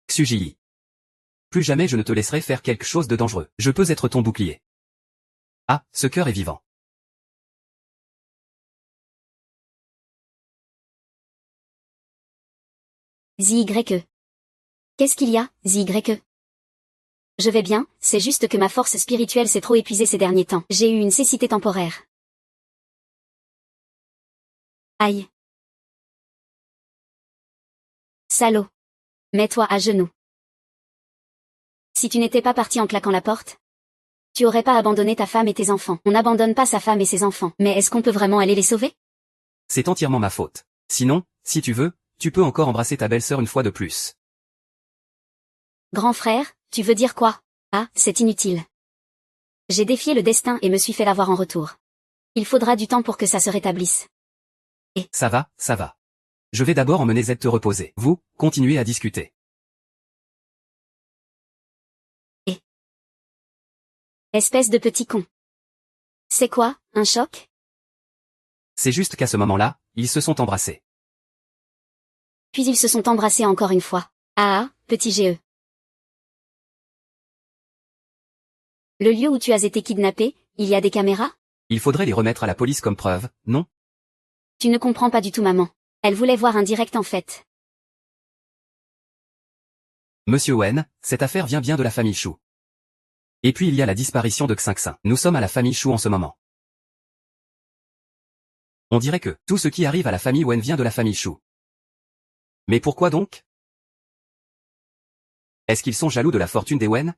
Xujii. Plus jamais je ne te laisserai faire quelque chose de dangereux. Je peux être ton bouclier. Ah, ce cœur est vivant. ZYE. Qu'est-ce qu'il y a, ZYE? Je vais bien, c'est juste que ma force spirituelle s'est trop épuisée ces derniers temps. J'ai eu une cécité temporaire. Aïe. Salaud. Mets-toi à genoux. Si tu n'étais pas parti en claquant la porte, Tu aurais pas abandonné ta femme et tes enfants. On n'abandonne pas sa femme et ses enfants. Mais est-ce qu'on peut vraiment aller les sauver? C'est entièrement ma faute. Sinon, si tu veux, tu peux encore embrasser ta belle-sœur une fois de plus. Grand frère, tu veux dire quoi? Ah, c'est inutile. J'ai défié le destin et me suis fait l'avoir en retour. Il faudra du temps pour que ça se rétablisse. Ça va, ça va. Je vais d'abord emmener Z te reposer. Vous, continuez à discuter. Espèce de petit con. C'est quoi, un choc? C'est juste qu'à ce moment-là, ils se sont embrassés. Puis ils se sont embrassés encore une fois. Ah, petit GE. Le lieu où tu as été kidnappé, il y a des caméras? Il faudrait les remettre à la police comme preuve, non? Tu ne comprends pas du tout maman. Elle voulait voir un direct en fait. Monsieur Wen, cette affaire vient bien de la famille Chou. Et puis il y a la disparition de Xinxin. Nous sommes à la famille Chou en ce moment. On dirait que tout ce qui arrive à la famille Wen vient de la famille Chou. Mais pourquoi donc? Est-ce qu'ils sont jaloux de la fortune des Wen?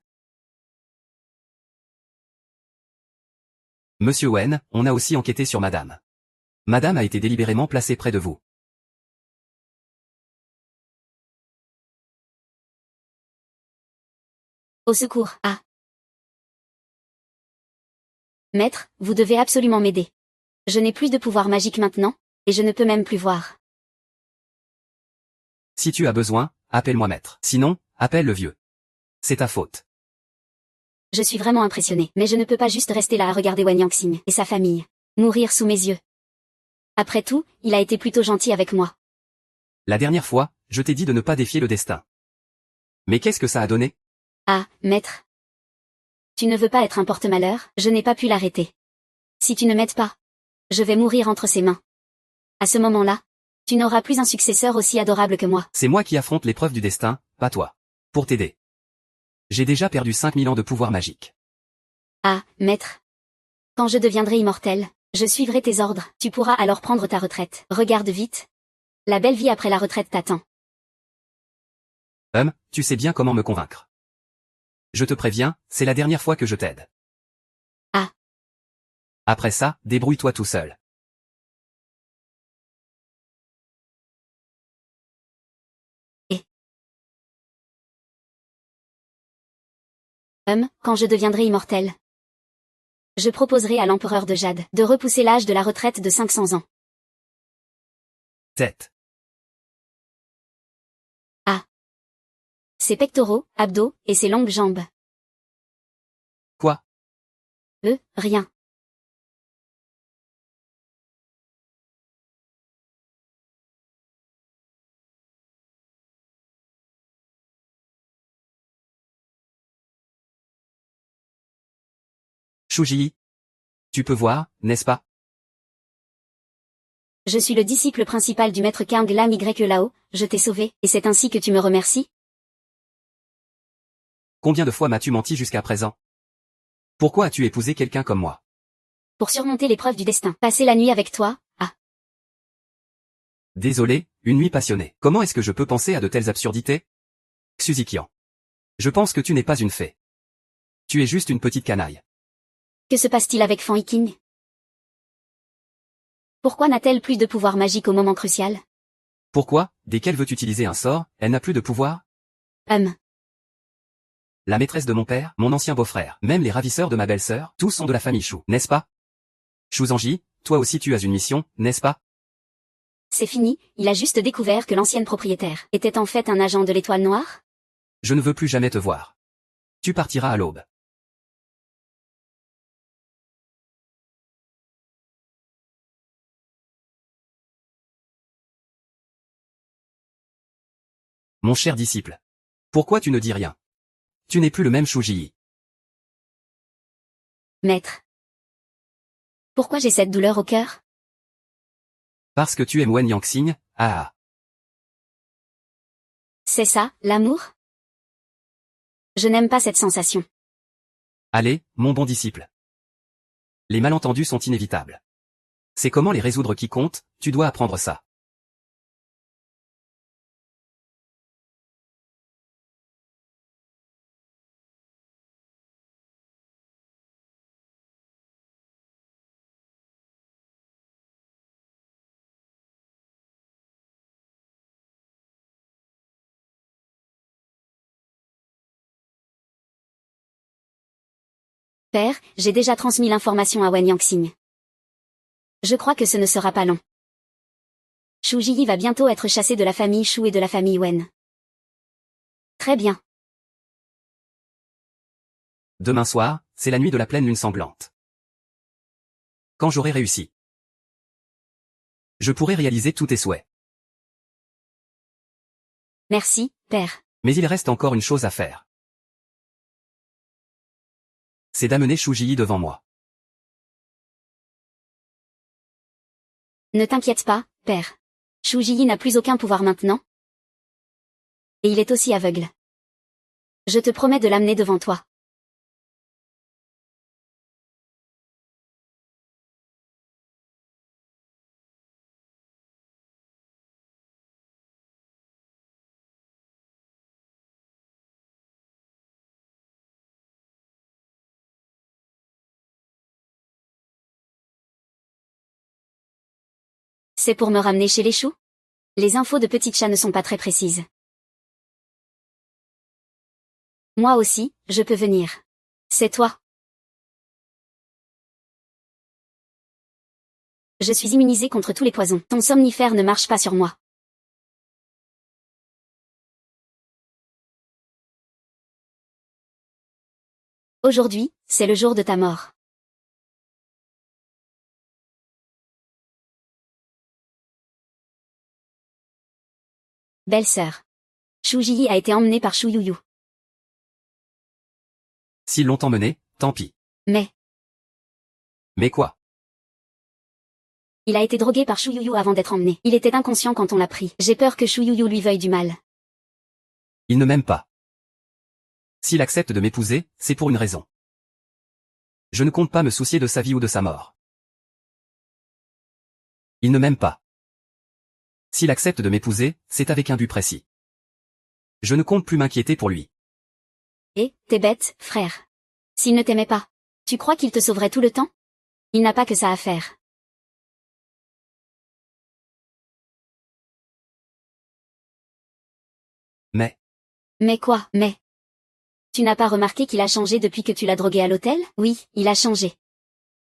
Monsieur Wen, on a aussi enquêté sur madame. Madame a été délibérément placée près de vous. Au secours, ah. Maître, vous devez absolument m'aider. Je n'ai plus de pouvoir magique maintenant, et je ne peux même plus voir. Si tu as besoin, appelle-moi maître. Sinon, appelle le vieux. C'est ta faute. Je suis vraiment impressionnée, mais je ne peux pas juste rester là à regarder Wen Yangxing et sa famille mourir sous mes yeux. Après tout, il a été plutôt gentil avec moi. La dernière fois, je t'ai dit de ne pas défier le destin. Mais qu'est-ce que ça a donné? Ah, maître. Tu ne veux pas être un porte-malheur, je n'ai pas pu l'arrêter. Si tu ne m'aides pas, je vais mourir entre ses mains. À ce moment-là, tu n'auras plus un successeur aussi adorable que moi. C'est moi qui affronte l'épreuve du destin, pas toi. Pour t'aider. J'ai déjà perdu 5000 ans de pouvoir magique. Ah, maître. Quand je deviendrai immortel, je suivrai tes ordres. Tu pourras alors prendre ta retraite. Regarde vite. La belle vie après la retraite t'attend. Tu sais bien comment me convaincre. Je te préviens, c'est la dernière fois que je t'aide. Ah. Après ça, débrouille-toi tout seul. Quand je deviendrai immortel. Je proposerai à l'empereur de Jade de repousser l'âge de la retraite de 500 ans. Tête. Ses pectoraux, abdos, et ses longues jambes. Quoi? Rien. Shuji. Tu peux voir, n'est-ce pas? Je suis le disciple principal du maître Kang Lam Y Lao, je t'ai sauvé, et c'est ainsi que tu me remercies? Combien de fois m'as-tu menti jusqu'à présent? Pourquoi as-tu épousé quelqu'un comme moi? Pour surmonter l'épreuve du destin. Passer la nuit avec toi, ah. Désolé, une nuit passionnée. Comment est-ce que je peux penser à de telles absurdités? Xuzikian. Je pense que tu n'es pas une fée. Tu es juste une petite canaille. Que se passe-t-il avec Fan Yiking? Pourquoi n'a-t-elle plus de pouvoir magique au moment crucial? Pourquoi, dès qu'elle veut utiliser un sort, elle n'a plus de pouvoir? La maîtresse de mon père, mon ancien beau-frère, même les ravisseurs de ma belle-sœur, tous sont de la famille Chou, n'est-ce pas? Shuzanji, toi aussi tu as une mission, n'est-ce pas? C'est fini, il a juste découvert que l'ancienne propriétaire était en fait un agent de l'Étoile Noire? Je ne veux plus jamais te voir. Tu partiras à l'aube. Mon cher disciple. Pourquoi tu ne dis rien? Tu n'es plus le même Shuji. Maître. Pourquoi j'ai cette douleur au cœur? Parce que tu aimes Wen Yangxing, ah. C'est ça, l'amour? Je n'aime pas cette sensation. Allez, mon bon disciple. Les malentendus sont inévitables. C'est comment les résoudre qui compte, tu dois apprendre ça. Père, j'ai déjà transmis l'information à Wen Yangxing. Je crois que ce ne sera pas long. Shu Jiyi va bientôt être chassé de la famille Shu et de la famille Wen. Très bien. Demain soir, c'est la nuit de la pleine lune sanglante. Quand j'aurai réussi, je pourrai réaliser tous tes souhaits. Merci, père. Mais il reste encore une chose à faire. C'est d'amener Shu Jiyi devant moi. Ne t'inquiète pas, père. Shu Jiyi n'a plus aucun pouvoir maintenant. Et il est aussi aveugle. Je te promets de l'amener devant toi. C'est pour me ramener chez les choux? Les infos de Petit Chat ne sont pas très précises. Moi aussi, je peux venir. C'est toi. Je suis immunisée contre tous les poisons. Ton somnifère ne marche pas sur moi. Aujourd'hui, c'est le jour de ta mort. Belle-sœur. Shu Jiyi a été emmené par Shu Yuyu. S'ils l'ont emmené, tant pis. Mais quoi? Il a été drogué par Shu Yuyu avant d'être emmené. Il était inconscient quand on l'a pris. J'ai peur que Shu Yuyu lui veuille du mal. Il ne m'aime pas. S'il accepte de m'épouser, c'est pour une raison. Je ne compte pas me soucier de sa vie ou de sa mort. Il ne m'aime pas. S'il accepte de m'épouser, c'est avec un but précis. Je ne compte plus m'inquiéter pour lui. Eh, t'es bête, frère. S'il ne t'aimait pas, tu crois qu'il te sauverait tout le temps? Il n'a pas que ça à faire. Mais quoi, mais? Tu n'as pas remarqué qu'il a changé depuis que tu l'as drogué à l'hôtel? Oui, il a changé.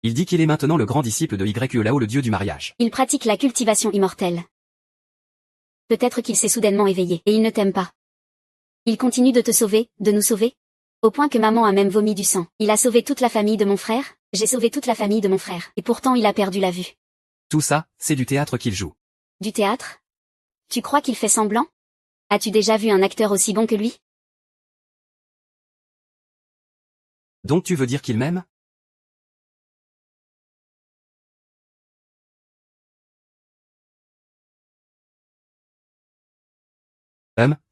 Il dit qu'il est maintenant le grand disciple de Yue-Lao, le dieu du mariage. Il pratique la cultivation immortelle. Peut-être qu'il s'est soudainement éveillé, et il ne t'aime pas. Il continue de te sauver, de nous sauver? Au point que maman a même vomi du sang. Il a sauvé toute la famille de mon frère, j'ai sauvé toute la famille de mon frère, et pourtant il a perdu la vue. Tout ça, c'est du théâtre qu'il joue. Du théâtre? Tu crois qu'il fait semblant? As-tu déjà vu un acteur aussi bon que lui? Donc tu veux dire qu'il m'aime?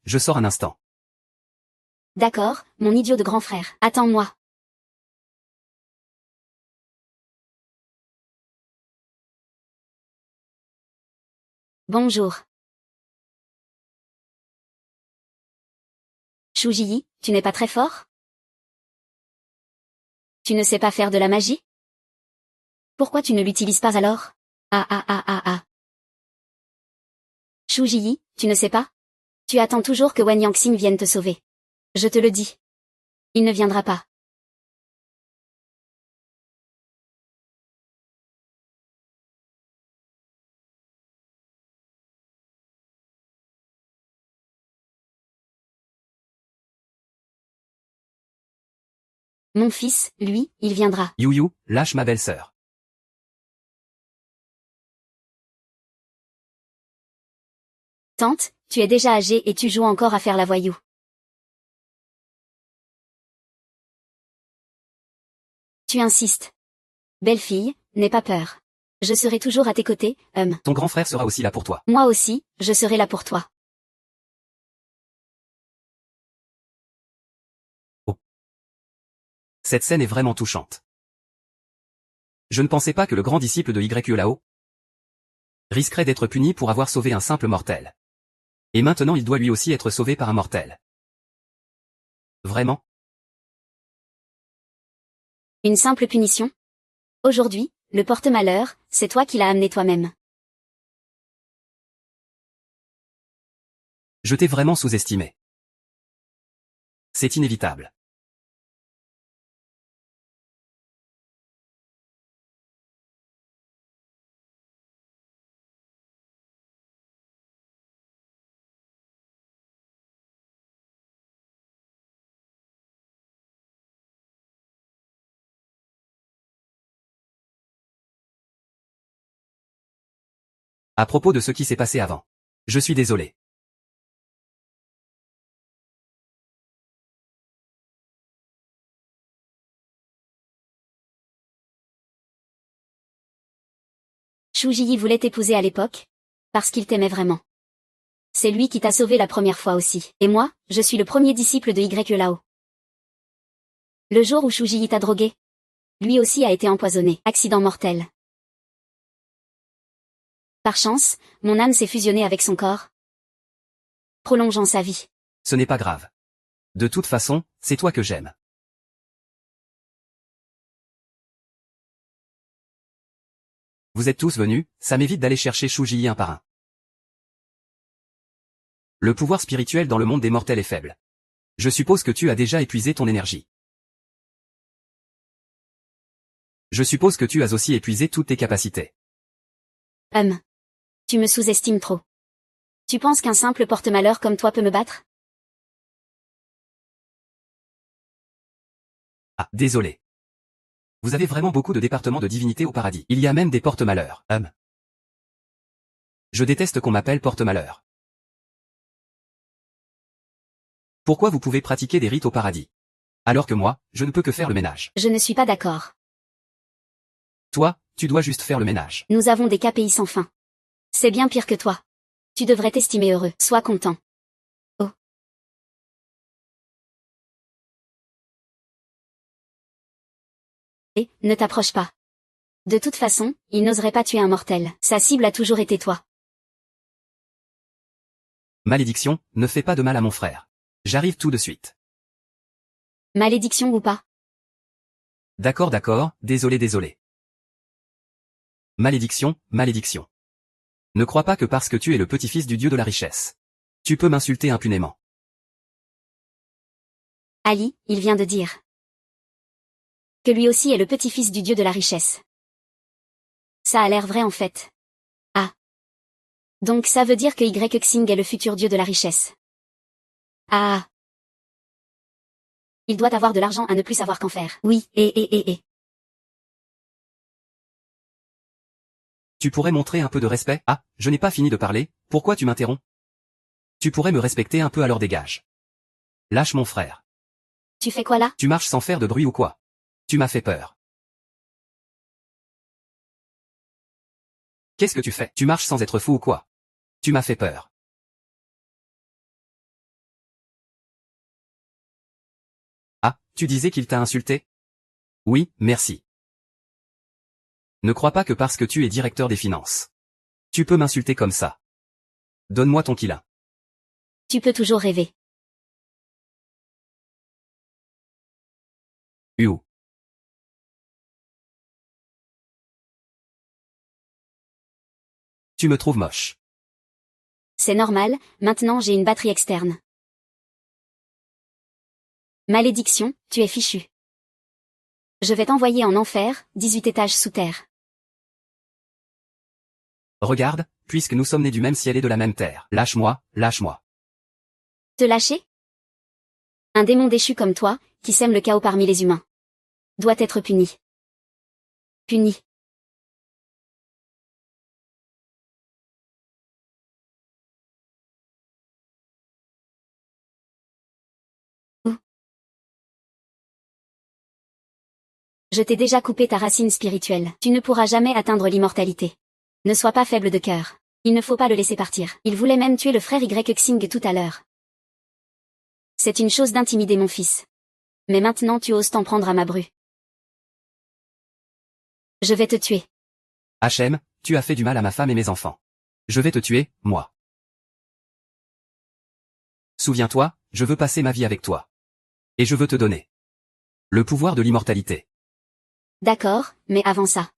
Je sors un instant. D'accord, mon idiot de grand frère. Attends-moi. Bonjour. Shu Jiyi, tu n'es pas très fort? Tu ne sais pas faire de la magie? Pourquoi tu ne l'utilises pas alors? Ah. Shu Jiyi, tu ne sais pas? Tu attends toujours que Wen Yangxing vienne te sauver. Je te le dis. Il ne viendra pas. Mon fils, lui, il viendra. Yuyu, lâche ma belle-sœur. Tante, tu es déjà âgée et tu joues encore à faire la voyou. Tu insistes. Belle fille, n'aie pas peur. Je serai toujours à tes côtés, Ton grand frère sera aussi là pour toi. Moi aussi, je serai là pour toi. Oh. Cette scène est vraiment touchante. Je ne pensais pas que le grand disciple de Yue-Lao risquerait d'être puni pour avoir sauvé un simple mortel. Et maintenant il doit lui aussi être sauvé par un mortel. Vraiment? Une simple punition? Aujourd'hui, le porte-malheur, c'est toi qui l'as amené toi-même. Je t'ai vraiment sous-estimé. C'est inévitable. À propos de ce qui s'est passé avant. Je suis désolé. Shu Ji voulait t'épouser à l'époque, parce qu'il t'aimait vraiment. C'est lui qui t'a sauvé la première fois aussi. Et moi, je suis le premier disciple de Y Lao. Le jour où Shu Ji t'a drogué, lui aussi a été empoisonné. Accident mortel. Par chance, mon âme s'est fusionnée avec son corps, prolongeant sa vie. Ce n'est pas grave. De toute façon, c'est toi que j'aime. Vous êtes tous venus, ça m'évite d'aller chercher Shu Ji un par un. Le pouvoir spirituel dans le monde des mortels est faible. Je suppose que tu as déjà épuisé ton énergie. Je suppose que tu as aussi épuisé toutes tes capacités. Tu me sous-estimes trop. Tu penses qu'un simple porte-malheur comme toi peut me battre? Ah, désolé. Vous avez vraiment beaucoup de départements de divinité au paradis. Il y a même des porte-malheurs. Je déteste qu'on m'appelle porte-malheur. Pourquoi vous pouvez pratiquer des rites au paradis? Alors que moi, je ne peux que faire le ménage. Je ne suis pas d'accord. Toi, tu dois juste faire le ménage. Nous avons des KPI sans fin. C'est bien pire que toi. Tu devrais t'estimer heureux. Sois content. Oh. Et, ne t'approche pas. De toute façon, il n'oserait pas tuer un mortel. Sa cible a toujours été toi. Malédiction, ne fais pas de mal à mon frère. J'arrive tout de suite. Malédiction ou pas? D'accord, désolé. Malédiction, malédiction. Ne crois pas que parce que tu es le petit-fils du dieu de la richesse, tu peux m'insulter impunément. Ali, il vient de dire que lui aussi est le petit-fils du dieu de la richesse. Ça a l'air vrai en fait. Ah. Donc ça veut dire que Y-Xing est le futur dieu de la richesse. Ah. Il doit avoir de l'argent à ne plus savoir qu'en faire. Oui, et. Tu pourrais montrer un peu de respect? Ah, je n'ai pas fini de parler, pourquoi tu m'interromps? Tu pourrais me respecter un peu alors dégage. Lâche mon frère. Tu fais quoi là? Tu marches sans faire de bruit ou quoi? Tu m'as fait peur. Qu'est-ce que tu fais? Tu marches sans être fou ou quoi? Tu m'as fait peur. Ah, tu disais qu'il t'a insulté? Oui, merci. Ne crois pas que parce que tu es directeur des finances, tu peux m'insulter comme ça. Donne-moi ton quilin. Tu peux toujours rêver. Uou. Tu me trouves moche. C'est normal, maintenant j'ai une batterie externe. Malédiction, tu es fichu. Je vais t'envoyer en enfer, 18 étages sous terre. Regarde, puisque nous sommes nés du même ciel et de la même terre. Lâche-moi, lâche-moi. Te lâcher? Un démon déchu comme toi, qui sème le chaos parmi les humains, doit être puni. Puni. Où? Je t'ai déjà coupé ta racine spirituelle. Tu ne pourras jamais atteindre l'immortalité. Ne sois pas faible de cœur. Il ne faut pas le laisser partir. Il voulait même tuer le frère Y-Xing tout à l'heure. C'est une chose d'intimider mon fils. Mais maintenant tu oses t'en prendre à ma bru. Je vais te tuer. Hachem, tu as fait du mal à ma femme et mes enfants. Je vais te tuer, moi. Souviens-toi, je veux passer ma vie avec toi. Et je veux te donner le pouvoir de l'immortalité. D'accord, mais avant ça.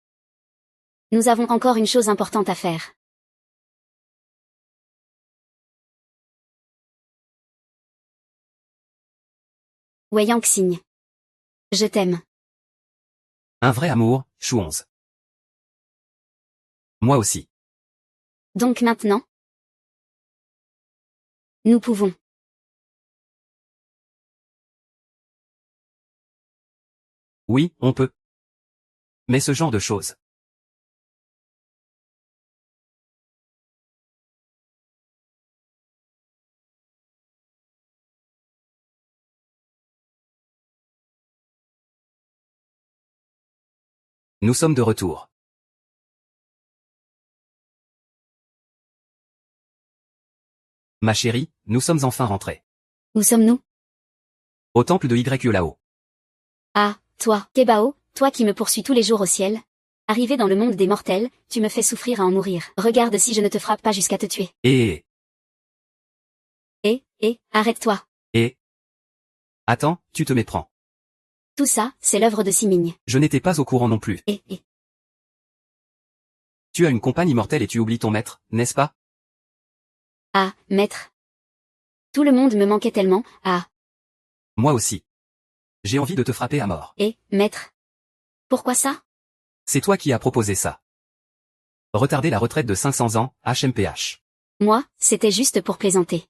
Nous avons encore une chose importante à faire. Wei Yangxing. Je t'aime. Un vrai amour, Chou 11. Moi aussi. Donc maintenant, nous pouvons. Oui, on peut. Mais ce genre de choses, Nous sommes de retour. Ma chérie, nous sommes enfin rentrés. Où sommes-nous? Au temple de YE-Lao. Ah, toi, Kebao, toi qui me poursuis tous les jours au ciel. Arrivé dans le monde des mortels, tu me fais souffrir à en mourir. Regarde si je ne te frappe pas jusqu'à te tuer. Arrête-toi. Attends, tu te méprends. Tout ça, c'est l'œuvre de Simigne. Je n'étais pas au courant non plus. Tu as une compagne immortelle et tu oublies ton maître, n'est-ce pas? Ah, maître. Tout le monde me manquait tellement, ah. Moi aussi. J'ai envie de te frapper à mort. Maître. Pourquoi ça? C'est toi qui as proposé ça. Retarder la retraite de 500 ans, HMPH. Moi, c'était juste pour plaisanter.